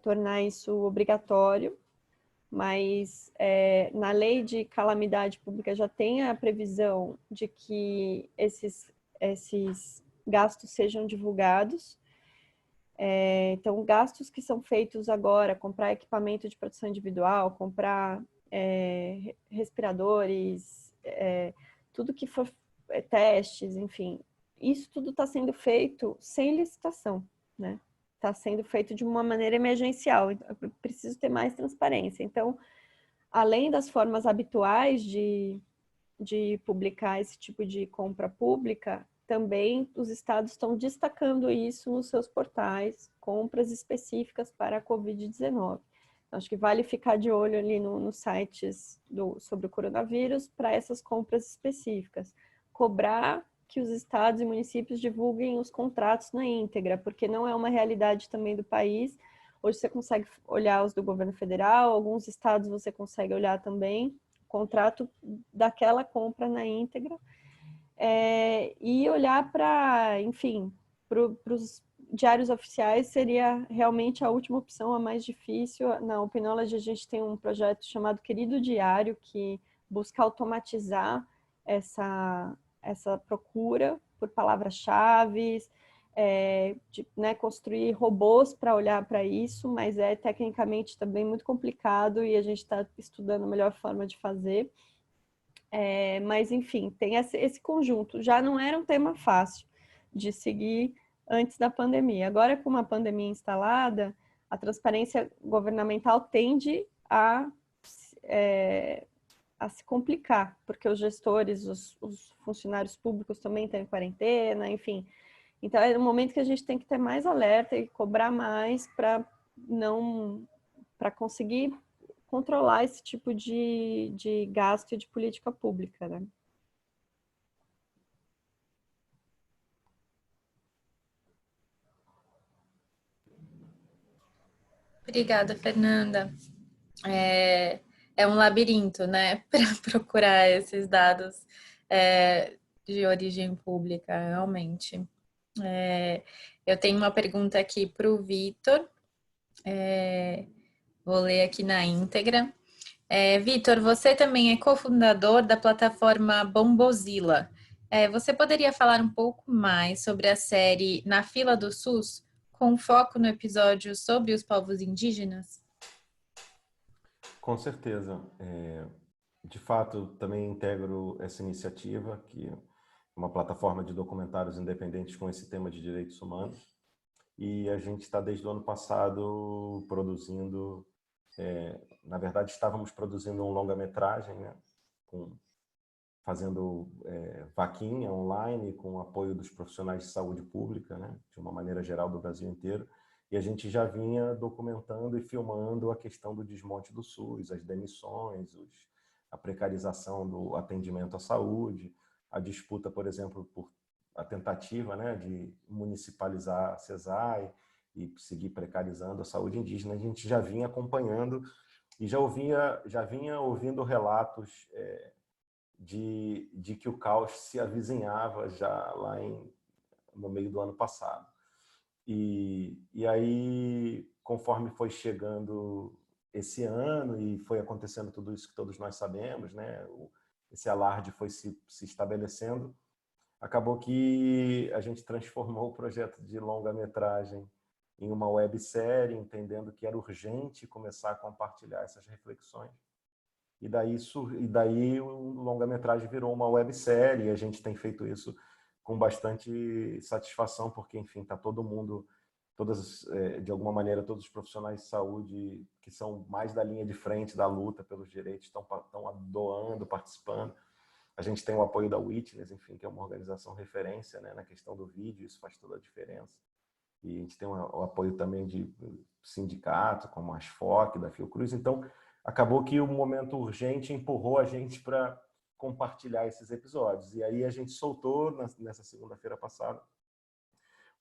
tornar isso obrigatório, mas na lei de calamidade pública já tem a previsão de que esses gastos sejam divulgados. Então, gastos que são feitos agora, comprar equipamento de proteção individual, comprar respiradores, tudo que for testes, enfim, isso tudo está sendo feito sem licitação, né? Está sendo feito de uma maneira emergencial, então, eu preciso ter mais transparência. Então, além das formas habituais de publicar esse tipo de compra pública, também os estados estão destacando isso nos seus portais, compras específicas para a Covid-19. Acho que vale ficar de olho ali nos sites sobre o coronavírus para essas compras específicas. Cobrar que os estados e municípios divulguem os contratos na íntegra, porque não é uma realidade também do país. Hoje você consegue olhar os do governo federal, alguns estados você consegue olhar também o contrato daquela compra na íntegra, e olhar para, enfim, para os diários oficiais seria realmente a última opção, a mais difícil. Na Openology a gente tem um projeto chamado Querido Diário, que busca automatizar essa procura por palavras-chave, né, construir robôs para olhar para isso, mas é tecnicamente também muito complicado e a gente está estudando a melhor forma de fazer. Mas, enfim, tem esse conjunto. Já não era um tema fácil de seguir antes da pandemia. Agora, com uma pandemia instalada, a transparência governamental tende a se complicar, porque os gestores, os funcionários públicos também estão em quarentena, enfim. Então, é um momento que a gente tem que ter mais alerta e cobrar mais para conseguir controlar esse tipo de gasto e de política pública, né? Obrigada, Fernanda. É um labirinto, né, para procurar esses dados de origem pública, realmente. Eu tenho uma pergunta aqui para o Vitor. Vou ler aqui na íntegra. Vitor, você também é cofundador da plataforma Bombozilla. Você poderia falar um pouco mais sobre a série Na Fila do SUS, com foco no episódio sobre os povos indígenas? Com certeza. De fato, também integro essa iniciativa, que é uma plataforma de documentários independentes com esse tema de direitos humanos. E a gente está desde o ano passado produzindo, na verdade estávamos produzindo um longa-metragem, né, fazendo vaquinha online com o apoio dos profissionais de saúde pública, né, de uma maneira geral do Brasil inteiro. E a gente já vinha documentando e filmando a questão do desmonte do SUS, as demissões, a precarização do atendimento à saúde, a disputa, por exemplo, por a tentativa, né, de municipalizar a CESAI e seguir precarizando a saúde indígena. A gente já vinha acompanhando e já vinha ouvindo relatos de que o caos se avizinhava já lá no meio do ano passado. E aí, conforme foi chegando esse ano e foi acontecendo tudo isso que todos nós sabemos, né, esse alarde foi se estabelecendo, acabou que a gente transformou o projeto de longa-metragem em uma websérie, entendendo que era urgente começar a compartilhar essas reflexões. E daí o longa-metragem virou uma websérie, e a gente tem feito isso com bastante satisfação, porque, enfim, está todo mundo, de alguma maneira, todos os profissionais de saúde que são mais da linha de frente da luta pelos direitos estão doando, participando. A gente tem o apoio da Witness, enfim, que é uma organização referência, né, na questão do vídeo, isso faz toda a diferença. E a gente tem o apoio também de sindicatos, como a ASFOC, da Fiocruz. Então, acabou que o momento urgente empurrou a gente para compartilhar esses episódios. E aí a gente soltou, nessa segunda-feira passada,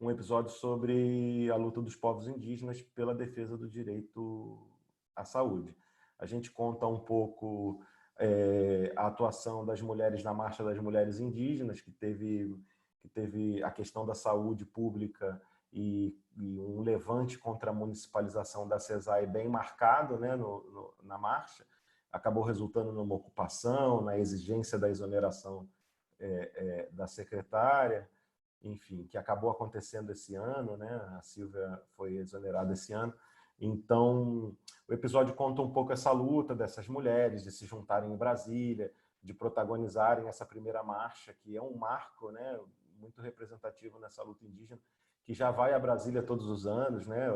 um episódio sobre a luta dos povos indígenas pela defesa do direito à saúde. A gente conta um pouco a atuação das mulheres na Marcha das Mulheres Indígenas, que teve a questão da saúde pública e um levante contra a municipalização da CESAI bem marcado, né, na marcha. Acabou resultando numa ocupação, na exigência da exoneração da secretária, enfim, que acabou acontecendo esse ano, né? A Silvia foi exonerada esse ano. Então, o episódio conta um pouco essa luta dessas mulheres de se juntarem em Brasília, de protagonizarem essa primeira marcha, que é um marco, né, muito representativo nessa luta indígena, que já vai a Brasília todos os anos, né,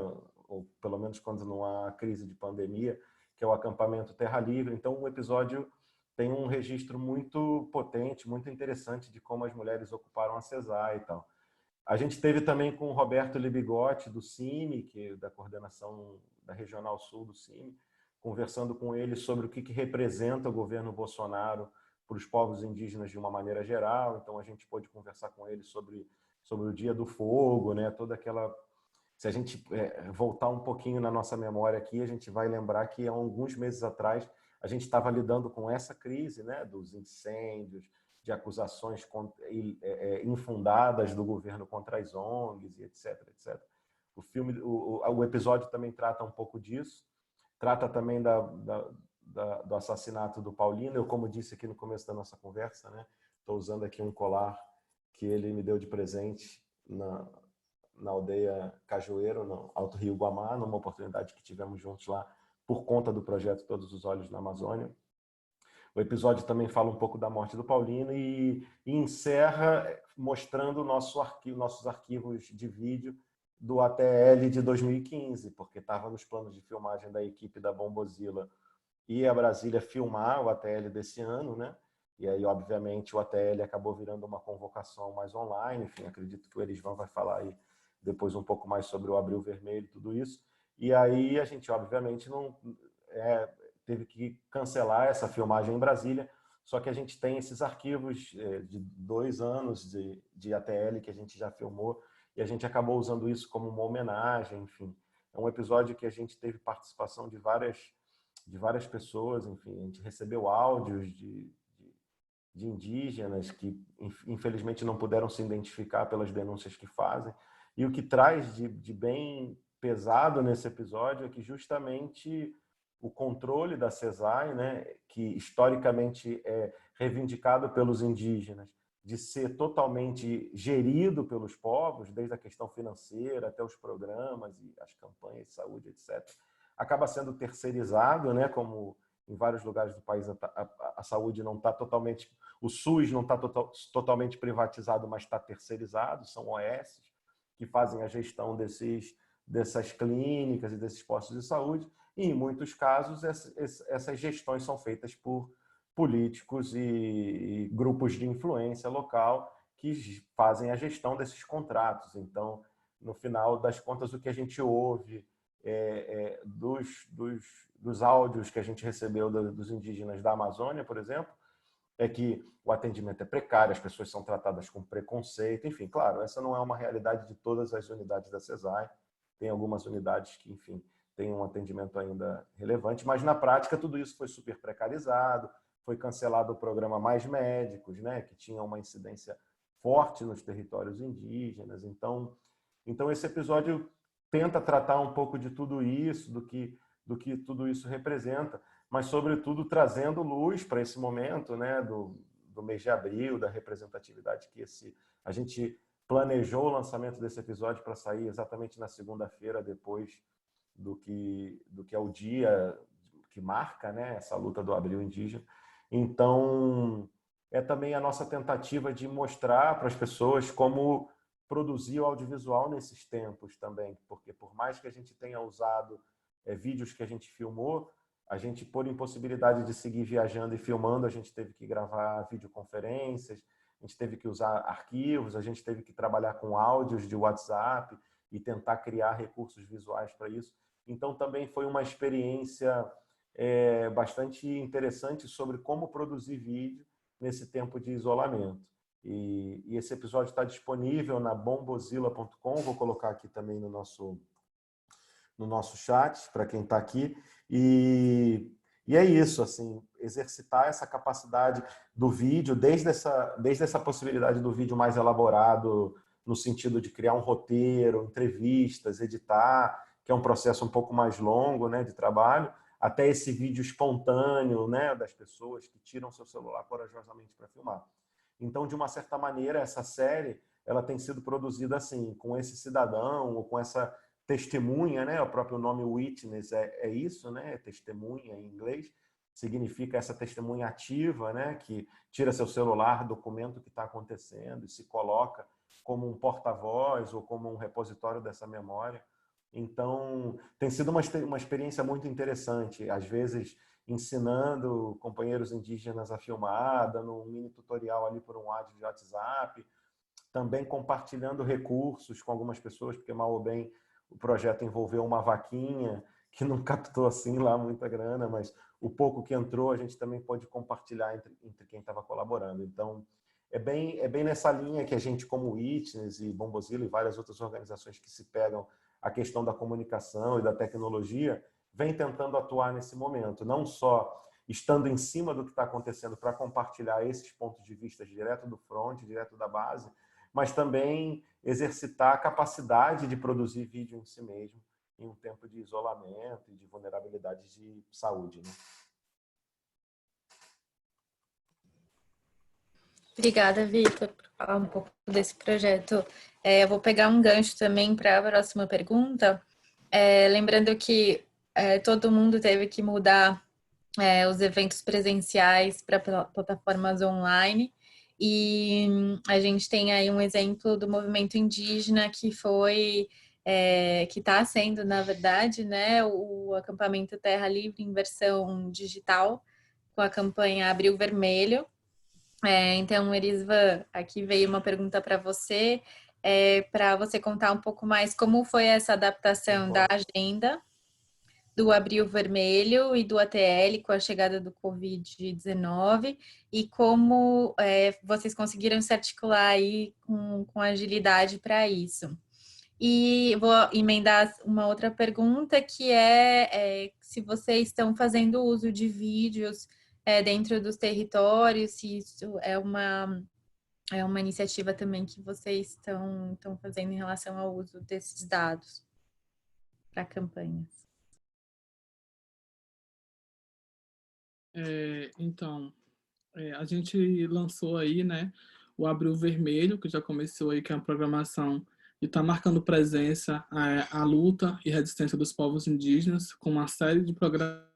ou pelo menos quando não há crise de pandemia, que é o acampamento Terra Livre. Então, o episódio tem um registro muito potente, muito interessante de como as mulheres ocuparam a CESAI e tal. A gente teve também com o Roberto Libigotti, do CIMI, que é da coordenação da Regional Sul do CIMI, conversando com ele sobre o que representa o governo Bolsonaro para os povos indígenas de uma maneira geral. Então, a gente pôde conversar com ele sobre o Dia do Fogo, né? Toda aquela... Se a gente voltar um pouquinho na nossa memória aqui, a gente vai lembrar que há alguns meses atrás a gente estava lidando com essa crise, né, dos incêndios, de acusações infundadas do governo contra as ONGs, e etc, etc. O episódio também trata um pouco disso, trata também do assassinato do Paulino. Eu, como disse aqui no começo da nossa conversa, né, estou usando aqui um colar que ele me deu de presente na aldeia Cajueiro, no Alto Rio Guamá, numa oportunidade que tivemos juntos lá por conta do projeto Todos os Olhos na Amazônia. O episódio também fala um pouco da morte do Paulino e encerra mostrando nossos arquivos de vídeo do ATL de 2015, porque estava nos planos de filmagem da equipe da Bombozilla ir a Brasília filmar o ATL desse ano, né? E aí, obviamente, o ATL acabou virando uma convocação mais online. Enfim, acredito que o Erisvan vai falar aí depois um pouco mais sobre o Abril Vermelho e tudo isso. E aí a gente, obviamente, não teve que cancelar essa filmagem em Brasília, só que a gente tem esses arquivos de 2 anos de ATL que a gente já filmou e a gente acabou usando isso como uma homenagem, enfim. É um episódio que a gente teve participação de várias pessoas, enfim, a gente recebeu áudios de indígenas que, infelizmente, não puderam se identificar pelas denúncias que fazem. E o que traz de bem pesado nesse episódio é que justamente o controle da CESAI, né, que historicamente é reivindicado pelos indígenas, de ser totalmente gerido pelos povos, desde a questão financeira até os programas e as campanhas de saúde, etc., acaba sendo terceirizado, né, como em vários lugares do país a saúde não está totalmente, o SUS não está totalmente privatizado, mas está terceirizado, são OS que fazem a gestão dessas clínicas e desses postos de saúde, e em muitos casos essas gestões são feitas por políticos e grupos de influência local que fazem a gestão desses contratos. Então, no final das contas, o que a gente ouve dos áudios que a gente recebeu dos indígenas da Amazônia, por exemplo, é que o atendimento é precário, as pessoas são tratadas com preconceito, enfim, claro, essa não é uma realidade de todas as unidades da CESAI, tem algumas unidades que, enfim, têm um atendimento ainda relevante, mas na prática tudo isso foi super precarizado, foi cancelado o programa Mais Médicos, né, que tinha uma incidência forte nos territórios indígenas. Então esse episódio tenta tratar um pouco de tudo isso, do que tudo isso representa, mas, sobretudo, trazendo luz para esse momento, né, do mês de abril, da representatividade que a gente planejou o lançamento desse episódio para sair exatamente na segunda-feira, depois do que é o dia que marca, né, essa luta do Abril Indígena. Então, é também a nossa tentativa de mostrar para as pessoas como produzir o audiovisual nesses tempos também, porque por mais que a gente tenha usado vídeos que a gente filmou, a gente, por impossibilidade de seguir viajando e filmando, a gente teve que gravar videoconferências, a gente teve que usar arquivos, a gente teve que trabalhar com áudios de WhatsApp e tentar criar recursos visuais para isso. Então, também foi uma experiência bastante interessante sobre como produzir vídeo nesse tempo de isolamento. E esse episódio está disponível na bombozilla.com, vou colocar aqui também no nosso chat, para quem está aqui. E é isso, assim, exercitar essa capacidade do vídeo, desde essa possibilidade do vídeo mais elaborado, no sentido de criar um roteiro, entrevistas, editar, que é um processo um pouco mais longo, né, de trabalho, até esse vídeo espontâneo, né, das pessoas que tiram seu celular corajosamente para filmar. Então, de uma certa maneira, essa série ela tem sido produzida assim, com esse cidadão, ou com essa testemunha, né? O próprio nome witness é isso, né? Testemunha em inglês, significa essa testemunha ativa, né? Que tira seu celular, documenta o que está acontecendo e se coloca como um porta-voz ou como um repositório dessa memória. Então, tem sido uma experiência muito interessante, às vezes ensinando companheiros indígenas a filmar, dando um mini tutorial ali por um áudio de WhatsApp, também compartilhando recursos com algumas pessoas, porque mal ou bem o projeto envolveu uma vaquinha que não captou assim lá muita grana, mas o pouco que entrou a gente também pode compartilhar entre quem estava colaborando. Então, é bem nessa linha que a gente, como Witness e Bombozilla e várias outras organizações que se pegam a questão da comunicação e da tecnologia, vem tentando atuar nesse momento, não só estando em cima do que está acontecendo para compartilhar esses pontos de vista direto do front, direto da base, mas também exercitar a capacidade de produzir vídeo em si mesmo em um tempo de isolamento e de vulnerabilidade de saúde, né? Obrigada, Vitor, por falar um pouco desse projeto. Eu vou pegar um gancho também para a próxima pergunta. Lembrando que todo mundo teve que mudar os eventos presenciais para plataformas online. E a gente tem aí um exemplo do movimento indígena que que está sendo, na verdade, né, o acampamento Terra Livre em versão digital, com a campanha Abril Vermelho. Então, Erisvan, aqui veio uma pergunta para você, para você contar um pouco mais como foi essa adaptação da agenda do Abril Vermelho e do ATL com a chegada do Covid-19 e como vocês conseguiram se articular aí com agilidade para isso. E vou emendar uma outra pergunta que se vocês estão fazendo uso de vídeos dentro dos territórios, se isso é uma iniciativa também que vocês estão fazendo em relação ao uso desses dados para campanhas. Então, a gente lançou aí, né, o Abril Vermelho, que já começou aí, que é uma programação que está marcando presença à luta e resistência dos povos indígenas, com uma série de programas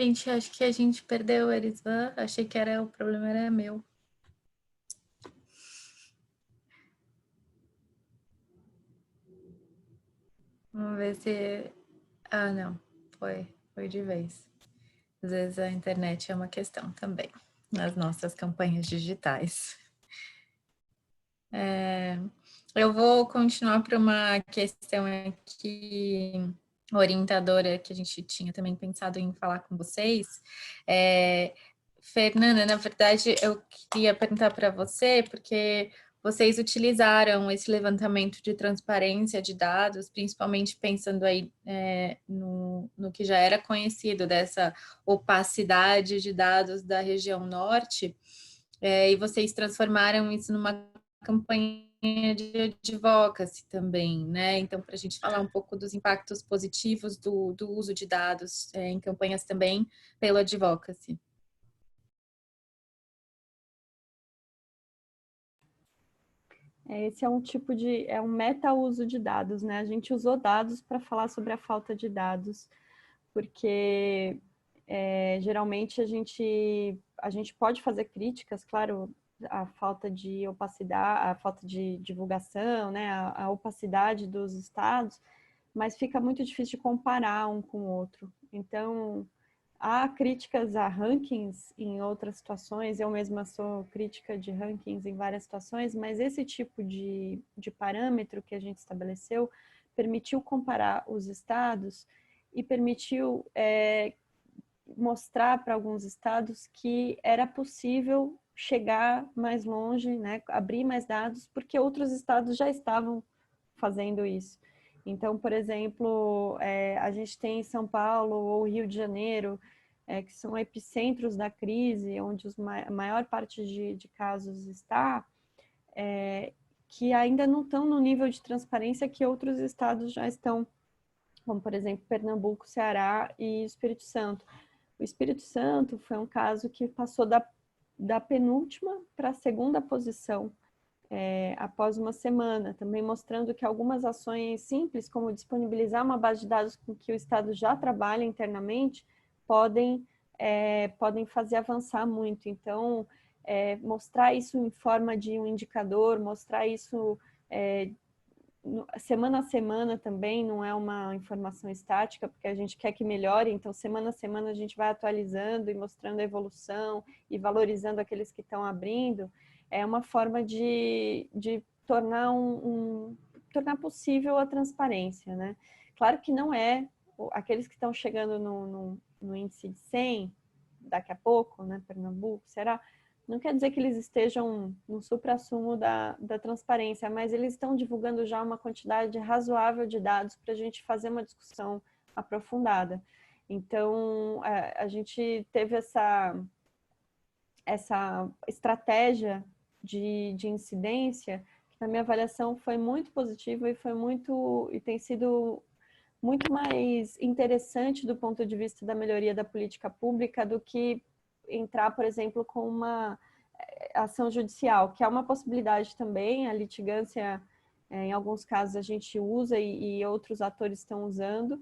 Gente, acho que a gente perdeu o Erisvan. Achei que o problema era meu. Vamos ver se... Ah, não. Foi de vez. Às vezes a internet é uma questão também, nas nossas campanhas digitais. Eu vou continuar para uma questão aqui, orientadora, que a gente tinha também pensado em falar com vocês. Fernanda, na verdade, eu queria perguntar para você, porque vocês utilizaram esse levantamento de transparência de dados, principalmente pensando aí no que já era conhecido dessa opacidade de dados da região norte, e vocês transformaram isso numa campanha de advocacy também, né? Então, para a gente falar um pouco dos impactos positivos do uso de dados em campanhas também pelo advocacy. Esse é um tipo é um meta-uso de dados, né? A gente usou dados para falar sobre a falta de dados, porque geralmente a gente pode fazer críticas, claro, a falta de opacidade, a falta de divulgação, né? A opacidade dos estados, mas fica muito difícil de comparar um com o outro. Então, há críticas a rankings em outras situações, eu mesma sou crítica de rankings em várias situações, mas esse tipo de parâmetro que a gente estabeleceu permitiu comparar os estados e permitiu mostrar para alguns estados que era possível chegar mais longe, né, abrir mais dados, porque outros estados já estavam fazendo isso. Então, por exemplo, a gente tem São Paulo ou Rio de Janeiro, que são epicentros da crise, onde a maior parte de casos está, que ainda não estão no nível de transparência que outros estados já estão, como, por exemplo, Pernambuco, Ceará e Espírito Santo. O Espírito Santo foi um caso que passou da penúltima para a segunda posição, após uma semana, também mostrando que algumas ações simples, como disponibilizar uma base de dados com que o Estado já trabalha internamente, podem fazer avançar muito. Então, mostrar isso em forma de um indicador, mostrar isso semana a semana também, não é uma informação estática, porque a gente quer que melhore, então semana a semana a gente vai atualizando e mostrando a evolução e valorizando aqueles que estão abrindo, é uma forma de tornar tornar possível a transparência, né? Claro que não é aqueles que estão chegando no índice de 100, daqui a pouco, né, Pernambuco, será? Não quer dizer que eles estejam no suprassumo da transparência, mas eles estão divulgando já uma quantidade razoável de dados para a gente fazer uma discussão aprofundada. Então, a gente teve essa estratégia de incidência, que na minha avaliação foi muito positiva e tem sido muito mais interessante do ponto de vista da melhoria da política pública do que entrar, por exemplo, com uma ação judicial, que é uma possibilidade também. A litigância, em alguns casos, a gente usa e outros atores estão usando,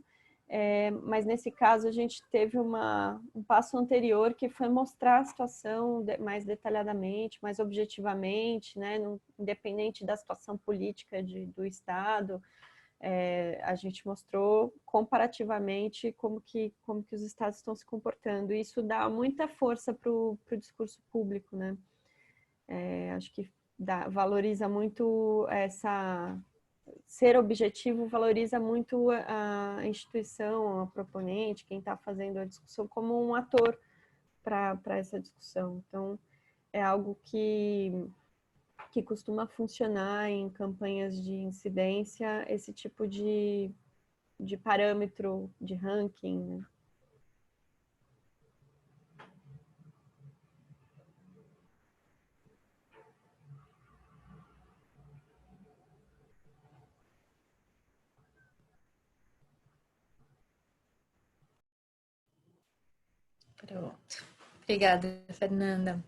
mas nesse caso a gente teve um passo anterior, que foi mostrar a situação mais detalhadamente, mais objetivamente, né, independente da situação política do Estado. A gente mostrou comparativamente como que os estados estão se comportando. E isso dá muita força para o discurso público, né? Acho que valoriza muito ser objetivo, valoriza muito a instituição, a proponente, quem está fazendo a discussão, como um ator para essa discussão. Então, é algo que costuma funcionar em campanhas de incidência, esse tipo de parâmetro de ranking, né? Pronto. Obrigada, Fernanda.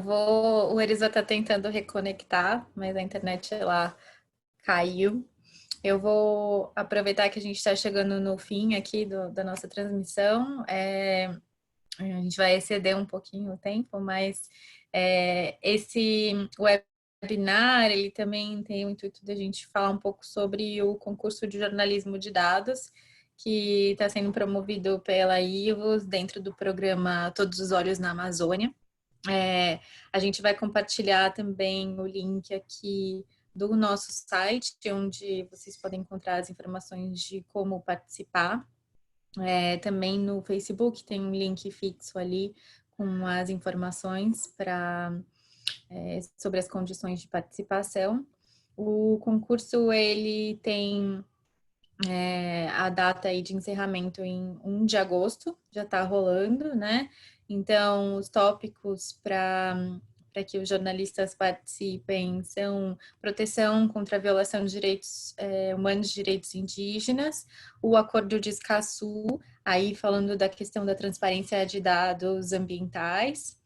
O Erisva está tentando reconectar, mas a internet lá caiu. Eu vou aproveitar que a gente está chegando no fim aqui da nossa transmissão. A gente vai exceder um pouquinho o tempo, mas esse webinar, ele também tem o intuito da gente falar um pouco sobre o concurso de jornalismo de dados, que está sendo promovido pela IVOS dentro do programa Todos os Olhos na Amazônia. A gente vai compartilhar também o link aqui do nosso site, onde vocês podem encontrar as informações de como participar. Também no Facebook tem um link fixo ali com as informações sobre as condições de participação. O concurso, ele tem a data aí de encerramento em 1 de agosto, já está rolando, né? Então, os tópicos para que os jornalistas participem são proteção contra a violação de direitos humanos e direitos indígenas, o Acordo de Escazú, aí falando da questão da transparência de dados ambientais,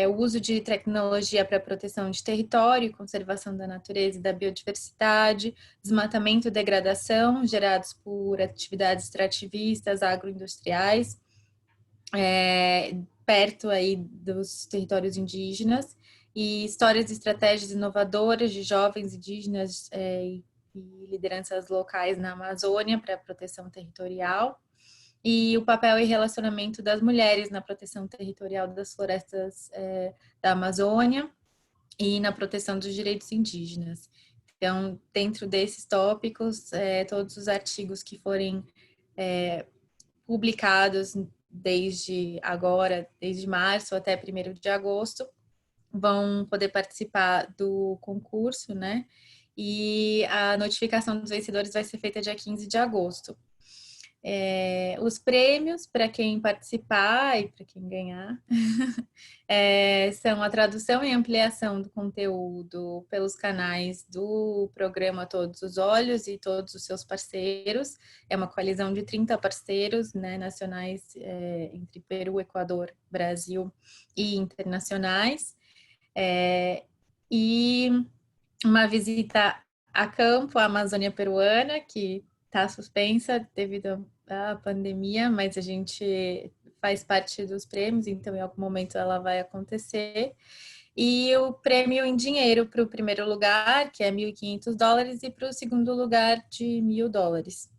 o uso de tecnologia para proteção de território, conservação da natureza e da biodiversidade, desmatamento e degradação gerados por atividades extrativistas, agroindustriais, perto aí dos territórios indígenas, e histórias e estratégias inovadoras de jovens indígenas e lideranças locais na Amazônia para a proteção territorial, e o papel e relacionamento das mulheres na proteção territorial das florestas da Amazônia e na proteção dos direitos indígenas. Então, dentro desses tópicos, todos os artigos que forem publicados desde agora, desde março até 1º de agosto, vão poder participar do concurso, né? E a notificação dos vencedores vai ser feita dia 15 de agosto. Os prêmios para quem participar e para quem ganhar são a tradução e ampliação do conteúdo pelos canais do programa Todos os Olhos e todos os seus parceiros. É uma coalizão de 30 parceiros, né, nacionais, entre Peru, Equador, Brasil e internacionais. E uma visita a campo à Amazônia peruana, que está suspensa devido à pandemia, mas a gente faz parte dos prêmios, então em algum momento ela vai acontecer. E o prêmio em dinheiro para o primeiro lugar, que é $1.500, e para o segundo lugar de $1.000.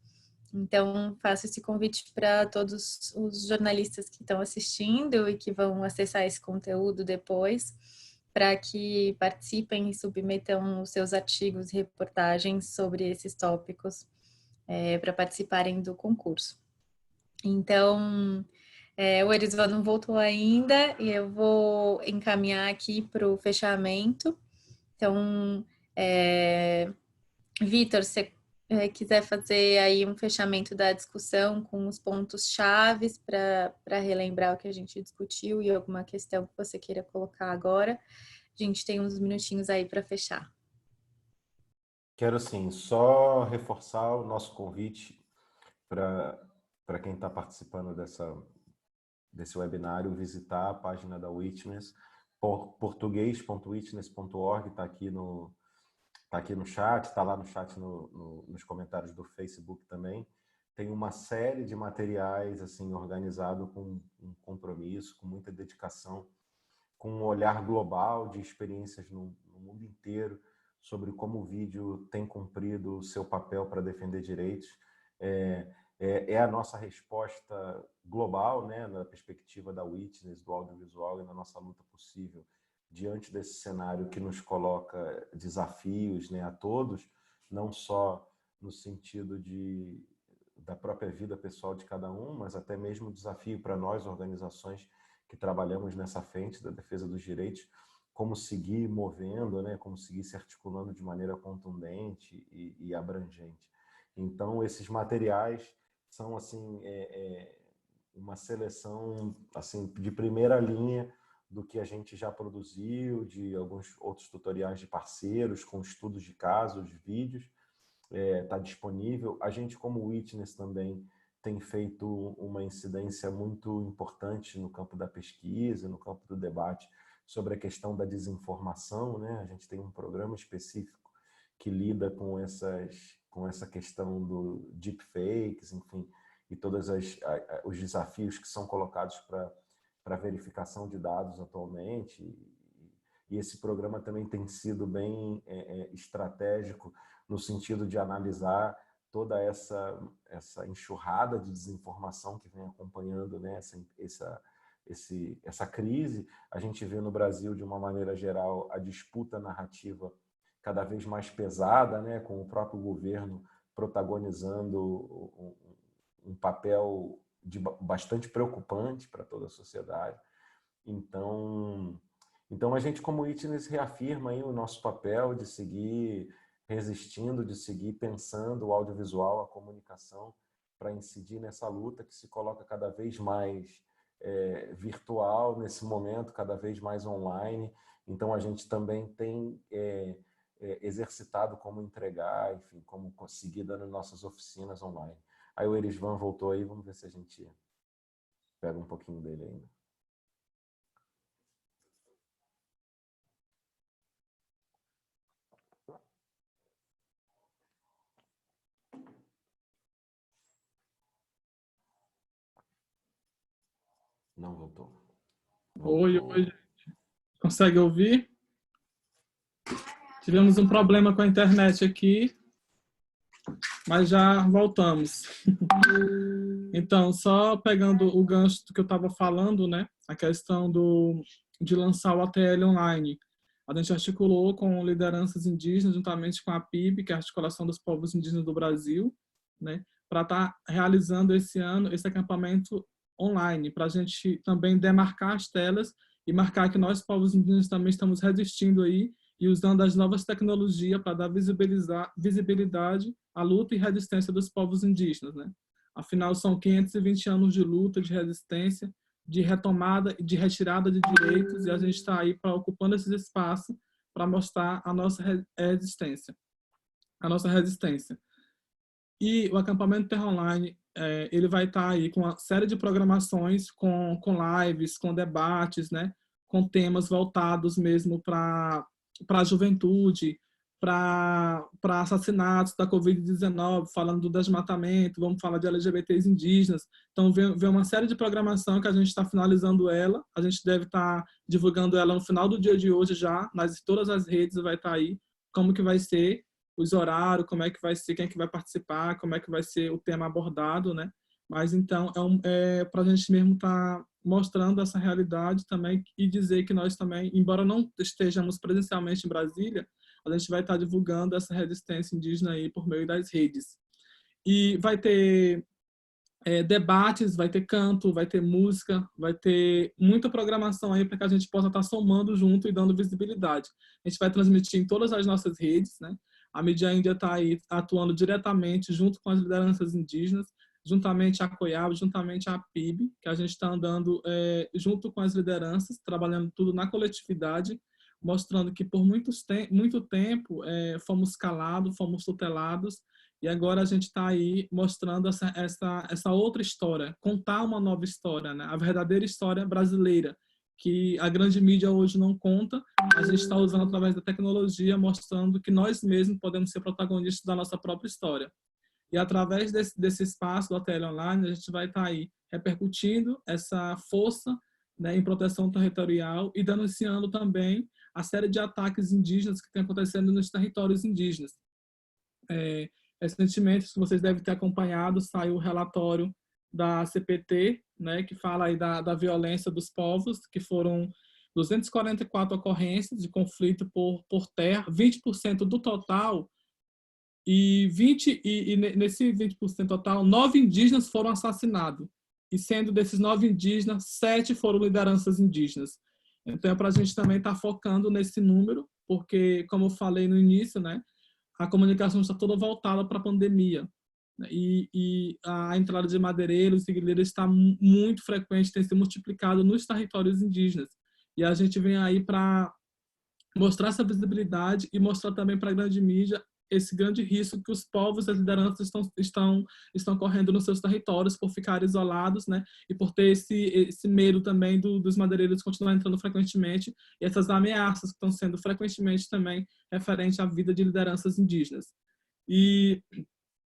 Então, faço esse convite para todos os jornalistas que estão assistindo e que vão acessar esse conteúdo depois, para que participem e submetam os seus artigos e reportagens sobre esses tópicos para participarem do concurso. Então, O Erisvan não voltou ainda e eu vou encaminhar aqui para o fechamento. Então, Vitor, se quiser fazer aí um fechamento da discussão com os pontos chaves para relembrar o que a gente discutiu e alguma questão que você queira colocar agora, a gente tem uns minutinhos aí para fechar. Quero, assim, só reforçar o nosso convite para quem está participando desse webinário, visitar a página da Witness, português.witness.org, está aqui no chat, está lá no chat, nos comentários do Facebook também. Tem uma série de materiais assim organizado com um compromisso, com muita dedicação, com um olhar global de experiências no mundo inteiro sobre como o vídeo tem cumprido o seu papel para defender direitos. É a nossa resposta global, né, na perspectiva da Witness, do audiovisual e na nossa luta possível diante desse cenário que nos coloca desafios, né, a todos, não só no sentido da própria vida pessoal de cada um, mas até mesmo desafio para nós, organizações que trabalhamos nessa frente da defesa dos direitos, como seguir movendo, né, como seguir se articulando de maneira contundente e abrangente. Então, esses materiais são assim uma seleção assim de primeira linha do que a gente já produziu, de alguns outros tutoriais de parceiros, com estudos de casos, vídeos, está disponível. A gente, como Witness, também tem feito uma incidência muito importante no campo da pesquisa, no campo do debate sobre a questão da desinformação, né? A gente tem um programa específico que lida com essa questão do deepfakes, enfim, e todos os desafios que são colocados para verificação de dados atualmente. E esse programa também tem sido bem estratégico no sentido de analisar toda essa enxurrada de desinformação que vem acompanhando, né, essa crise. A gente vê no Brasil, de uma maneira geral, a disputa narrativa cada vez mais pesada, né, com o próprio governo protagonizando um papel bastante preocupante para toda a sociedade. Então a gente, como Witness, reafirma aí o nosso papel de seguir resistindo, de seguir pensando o audiovisual, a comunicação, para incidir nessa luta que se coloca cada vez mais virtual nesse momento, cada vez mais online. Então a gente também tem exercitado como entregar, enfim, como conseguir dando nossas oficinas online. Aí o Erisvan voltou aí, vamos ver se a gente pega um pouquinho dele ainda. Não voltou. Oi, gente. Consegue ouvir? Tivemos um problema com a internet aqui, mas já voltamos. Então, só pegando o gancho do que eu estava falando, né? A questão de lançar o ATL online. A gente articulou com lideranças indígenas, juntamente com a PIB, que é a Articulação dos Povos Indígenas do Brasil, né? Para estar realizando esse ano esse acampamento online, para a gente também demarcar as telas e marcar que nós, povos indígenas, também estamos resistindo aí e usando as novas tecnologias para dar visibilidade à luta e resistência dos povos indígenas, né? Afinal, são 520 anos de luta, de resistência, de retomada e de retirada de direitos, e a gente está aí ocupando esses espaços para mostrar a nossa resistência. E o acampamento Terra Online, ele vai estar aí com uma série de programações, com lives, com debates, né? Com temas voltados mesmo para a juventude, para assassinatos da Covid-19, falando do desmatamento, vamos falar de LGBTs indígenas. Então, vem uma série de programação que a gente está finalizando ela. A gente deve estar divulgando ela no final do dia de hoje já, todas as redes vai estar aí, como que vai ser os horários, como é que vai ser, quem é que vai participar, como é que vai ser o tema abordado, né? Mas, então, para a gente mesmo estar mostrando essa realidade também e dizer que nós também, embora não estejamos presencialmente em Brasília, a gente vai estar divulgando essa resistência indígena aí por meio das redes. E vai ter debates, vai ter canto, vai ter música, vai ter muita programação aí para que a gente possa estar somando junto e dando visibilidade. A gente vai transmitir em todas as nossas redes, né? A Mídia Índia está aí atuando diretamente junto com as lideranças indígenas, juntamente à COIAB, juntamente à PIB, que a gente está andando junto com as lideranças, trabalhando tudo na coletividade, mostrando que por muito tempo fomos calados, fomos tutelados, e agora a gente está aí mostrando essa outra história, contar uma nova história, né? A verdadeira história brasileira, que a grande mídia hoje não conta, a gente está usando através da tecnologia, mostrando que nós mesmos podemos ser protagonistas da nossa própria história. E através desse espaço do ATL Online, a gente vai estar aí repercutindo essa força, né, em proteção territorial e denunciando também a série de ataques indígenas que tem acontecendo nos territórios indígenas. Recentemente, se vocês devem ter acompanhado, saiu o relatório da CPT, né, que fala aí da violência dos povos, que foram 244 ocorrências de conflito por terra, 20% do total, e nesse 20% total, 9 indígenas foram assassinados. E sendo desses 9 indígenas, 7 foram lideranças indígenas. Então, é para a gente também estar focando nesse número, porque, como eu falei no início, né, a comunicação está toda voltada para a pandemia. E a entrada de madeireiros e grileiros está muito frequente, tem se multiplicado nos territórios indígenas. E a gente vem aí para mostrar essa visibilidade e mostrar também para a grande mídia esse grande risco que os povos e as lideranças estão correndo nos seus territórios por ficar isolados, né? E por ter esse medo também dos madeireiros continuar entrando frequentemente, e essas ameaças que estão sendo frequentemente também referente à vida de lideranças indígenas. E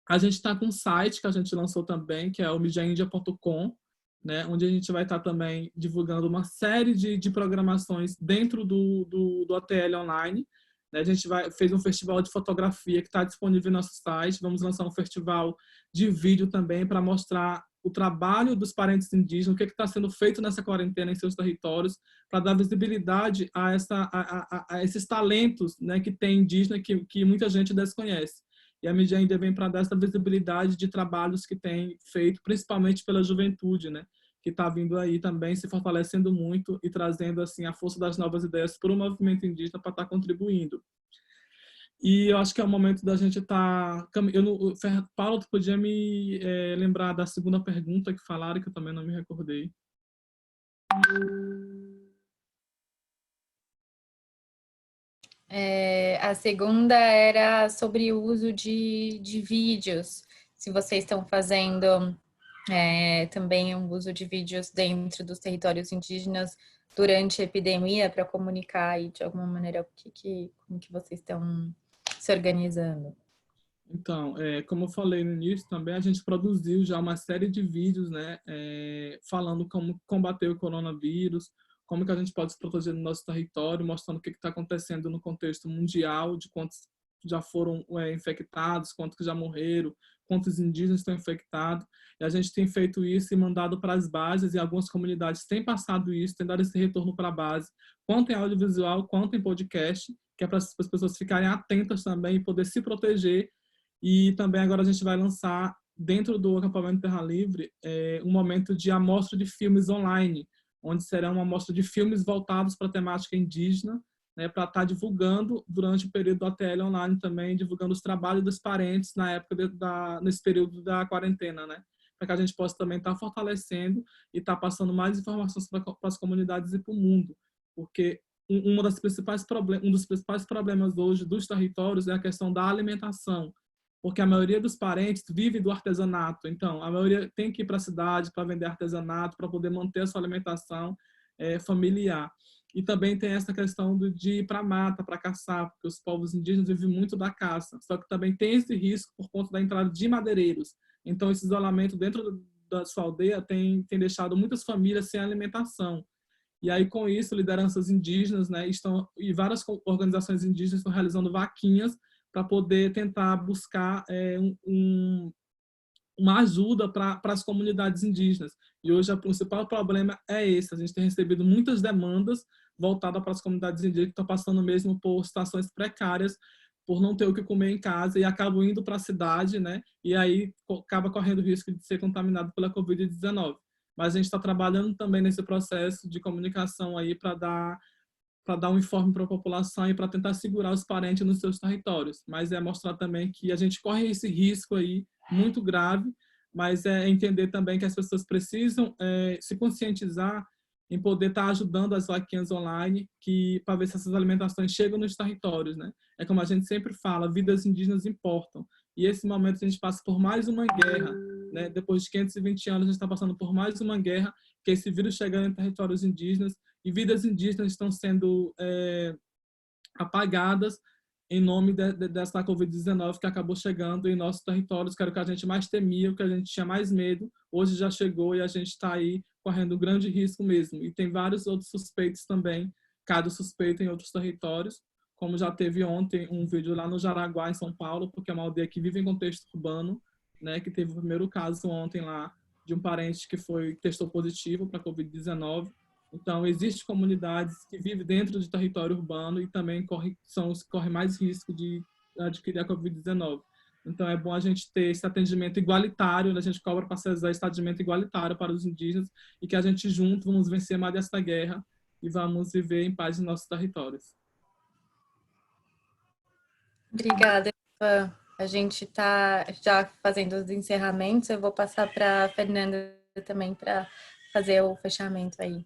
a gente está com um site que a gente lançou também, que é o midiaindia.com, né, onde a gente vai estar também divulgando uma série de programações dentro do ATL Online. A gente fez um festival de fotografia que está disponível no nosso site. Vamos lançar um festival de vídeo também para mostrar o trabalho dos parentes indígenas, o que está sendo feito nessa quarentena em seus territórios, para dar visibilidade a esses talentos, né, que tem indígena que muita gente desconhece. E a Mídia Índia vem para dar essa visibilidade de trabalhos que tem feito, principalmente pela juventude, né, que está vindo aí também se fortalecendo muito e trazendo assim a força das novas ideias para o movimento indígena para estar contribuindo. E eu acho que é o momento da gente estar... Paulo, tu podia me lembrar da segunda pergunta que falaram, que eu também não me recordei. A segunda era sobre o uso de vídeos. Se vocês estão fazendo também um uso de vídeos dentro dos territórios indígenas durante a epidemia para comunicar aí de alguma maneira como que vocês estão se organizando. Então, como eu falei no início também, a gente produziu já uma série de vídeos, né, falando como combater o coronavírus, como que a gente pode se proteger no nosso território, mostrando o que está acontecendo no contexto mundial, de quantos já foram infectados, quantos que já morreram, quantos indígenas estão infectados. E a gente tem feito isso e mandado para as bases, e algumas comunidades têm passado isso, têm dado esse retorno para a base, quanto em audiovisual, quanto em podcast, que é para as pessoas ficarem atentas também e poder se proteger. E também agora a gente vai lançar, dentro do acampamento Terra Livre, um momento de amostra de filmes online, onde será uma amostra de filmes voltados para a temática indígena, né, para estar divulgando durante o período do ATL Online também, divulgando os trabalhos dos parentes na época nesse período da quarentena, né, para que a gente possa também estar fortalecendo e estar passando mais informações para as comunidades e para o mundo, porque um dos principais problemas hoje dos territórios é a questão da alimentação, porque a maioria dos parentes vive do artesanato. Então, a maioria tem que ir para a cidade para vender artesanato, para poder manter a sua alimentação familiar. E também tem essa questão de ir para a mata, para caçar, porque os povos indígenas vivem muito da caça. Só que também tem esse risco por conta da entrada de madeireiros. Então, esse isolamento dentro da sua aldeia tem deixado muitas famílias sem alimentação. E aí, com isso, lideranças indígenas, né, e várias organizações indígenas estão realizando vaquinhas para poder tentar buscar uma ajuda para as comunidades indígenas. E hoje o principal problema é esse. A gente tem recebido muitas demandas voltadas para as comunidades indígenas que estão passando mesmo por situações precárias por não ter o que comer em casa e acabam indo para a cidade, né? E aí acaba correndo o risco de ser contaminado pela Covid-19. Mas a gente está trabalhando também nesse processo de comunicação aí para dar um informe para a população e para tentar segurar os parentes nos seus territórios. Mas é mostrar também que a gente corre esse risco aí muito grave, mas é entender também que as pessoas precisam se conscientizar em poder estar ajudando as vaquinhas online para ver se essas alimentações chegam nos territórios, né? É como a gente sempre fala, vidas indígenas importam. E esse momento a gente passa por mais uma guerra, né? Depois de 520 anos a gente está passando por mais uma guerra, que esse vírus chegando em territórios indígenas e vidas indígenas estão sendo apagadas em nome dessa Covid-19 que acabou chegando em nossos territórios, que era o que a gente mais temia, o que a gente tinha mais medo, hoje já chegou e a gente está aí correndo grande risco mesmo. E tem vários outros suspeitos também, casos suspeitos em outros territórios, como já teve ontem um vídeo lá no Jaraguá, em São Paulo, porque é uma aldeia que vive em contexto urbano, né, que teve o primeiro caso ontem lá de um parente que testou positivo para a Covid-19. Então, existem comunidades que vivem dentro de território urbano e também correm mais risco de adquirir a Covid-19. Então, é bom a gente ter esse atendimento igualitário, né? A gente cobra para CESAR esse atendimento igualitário para os indígenas e que a gente junto vamos vencer mais dessa guerra e vamos viver em paz em nossos territórios. Obrigada, Eva. A gente está já fazendo os encerramentos. Eu vou passar para a Fernanda também para fazer o fechamento aí.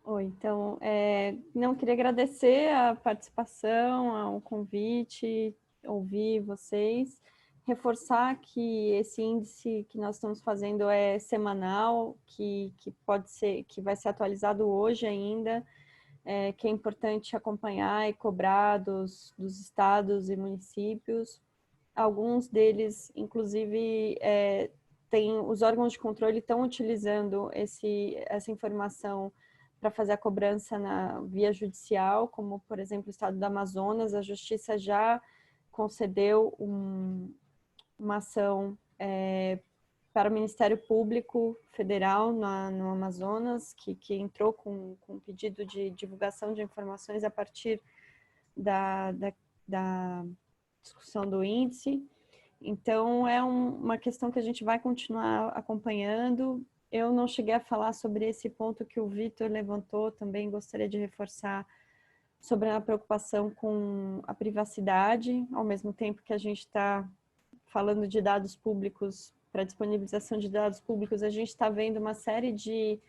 Oi, então, não queria agradecer a participação, o convite, ouvir vocês, reforçar que esse índice que nós estamos fazendo é semanal, que pode ser, que vai ser atualizado hoje ainda, que é importante acompanhar e cobrar dos estados e municípios. Alguns deles, inclusive, os órgãos de controle estão utilizando essa informação para fazer a cobrança na via judicial, como, por exemplo, o estado do Amazonas. A justiça já concedeu uma ação para o Ministério Público Federal no Amazonas, que entrou com um pedido de divulgação de informações a partir da discussão do índice. Então, é uma questão que a gente vai continuar acompanhando. Eu não cheguei a falar sobre esse ponto que o Vitor levantou, também gostaria de reforçar sobre a preocupação com a privacidade, ao mesmo tempo que a gente está falando de dados públicos, para disponibilização de dados públicos, a gente está vendo uma série de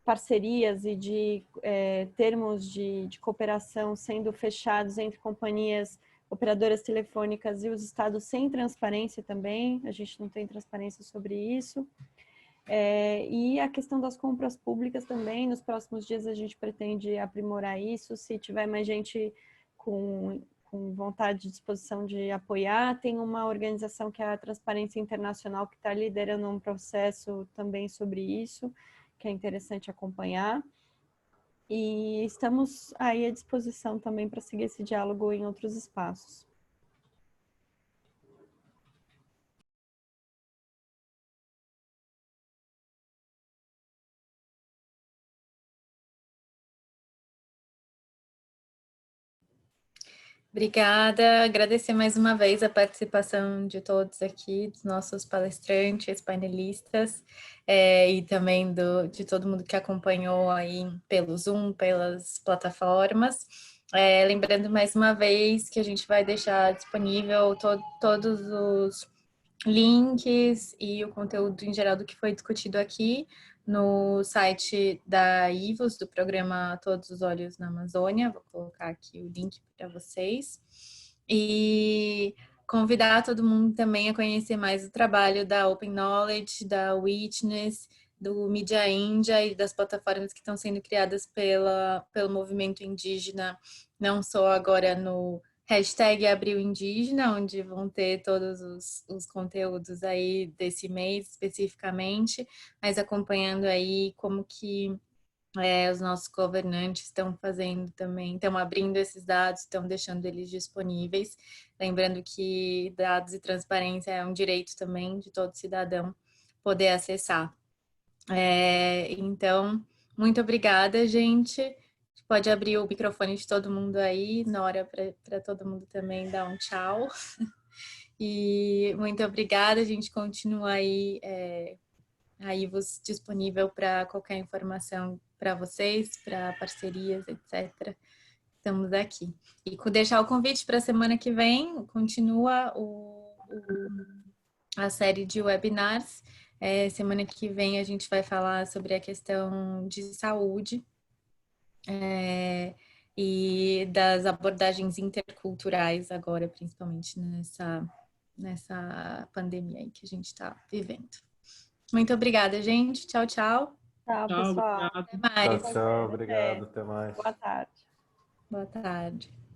parcerias e de termos de cooperação sendo fechados entre companhias operadoras telefônicas e os estados sem transparência também, a gente não tem transparência sobre isso. E a questão das compras públicas também, nos próximos dias a gente pretende aprimorar isso, se tiver mais gente com vontade e disposição de apoiar. Tem uma organização que é a Transparência Internacional, que está liderando um processo também sobre isso, que é interessante acompanhar. E estamos aí à disposição também para seguir esse diálogo em outros espaços. Obrigada, agradecer mais uma vez a participação de todos aqui, dos nossos palestrantes, painelistas, e também de todo mundo que acompanhou aí pelo Zoom, pelas plataformas. Lembrando mais uma vez que a gente vai deixar disponível todos os links e o conteúdo em geral do que foi discutido aqui no site da IVOS, do programa Todos os Olhos na Amazônia. Vou colocar aqui o link para vocês. E convidar todo mundo também a conhecer mais o trabalho da Open Knowledge, da Witness, do Mídia Índia e das plataformas que estão sendo criadas pelo movimento indígena, não só agora no #Abril Indígena, onde vão ter todos os conteúdos aí desse mês especificamente, mas acompanhando aí como que os nossos governantes estão fazendo também, estão abrindo esses dados, estão deixando eles disponíveis. Lembrando que dados e transparência é um direito também de todo cidadão poder acessar. Então, muito obrigada, gente. Pode abrir o microfone de todo mundo aí, Nora, para todo mundo também dar um tchau. E muito obrigada, a gente continua aí, disponível para qualquer informação para vocês, para parcerias, etc. Estamos aqui. E deixar o convite para a semana que vem, continua a série de webinars. Semana que vem a gente vai falar sobre a questão de saúde e das abordagens interculturais agora, principalmente nessa pandemia aí que a gente está vivendo. Muito obrigada, gente. Tchau, tchau. Tchau, Tchau, pessoal. obrigado. Até mais. Tchau, obrigado, até mais. Boa tarde. Boa tarde.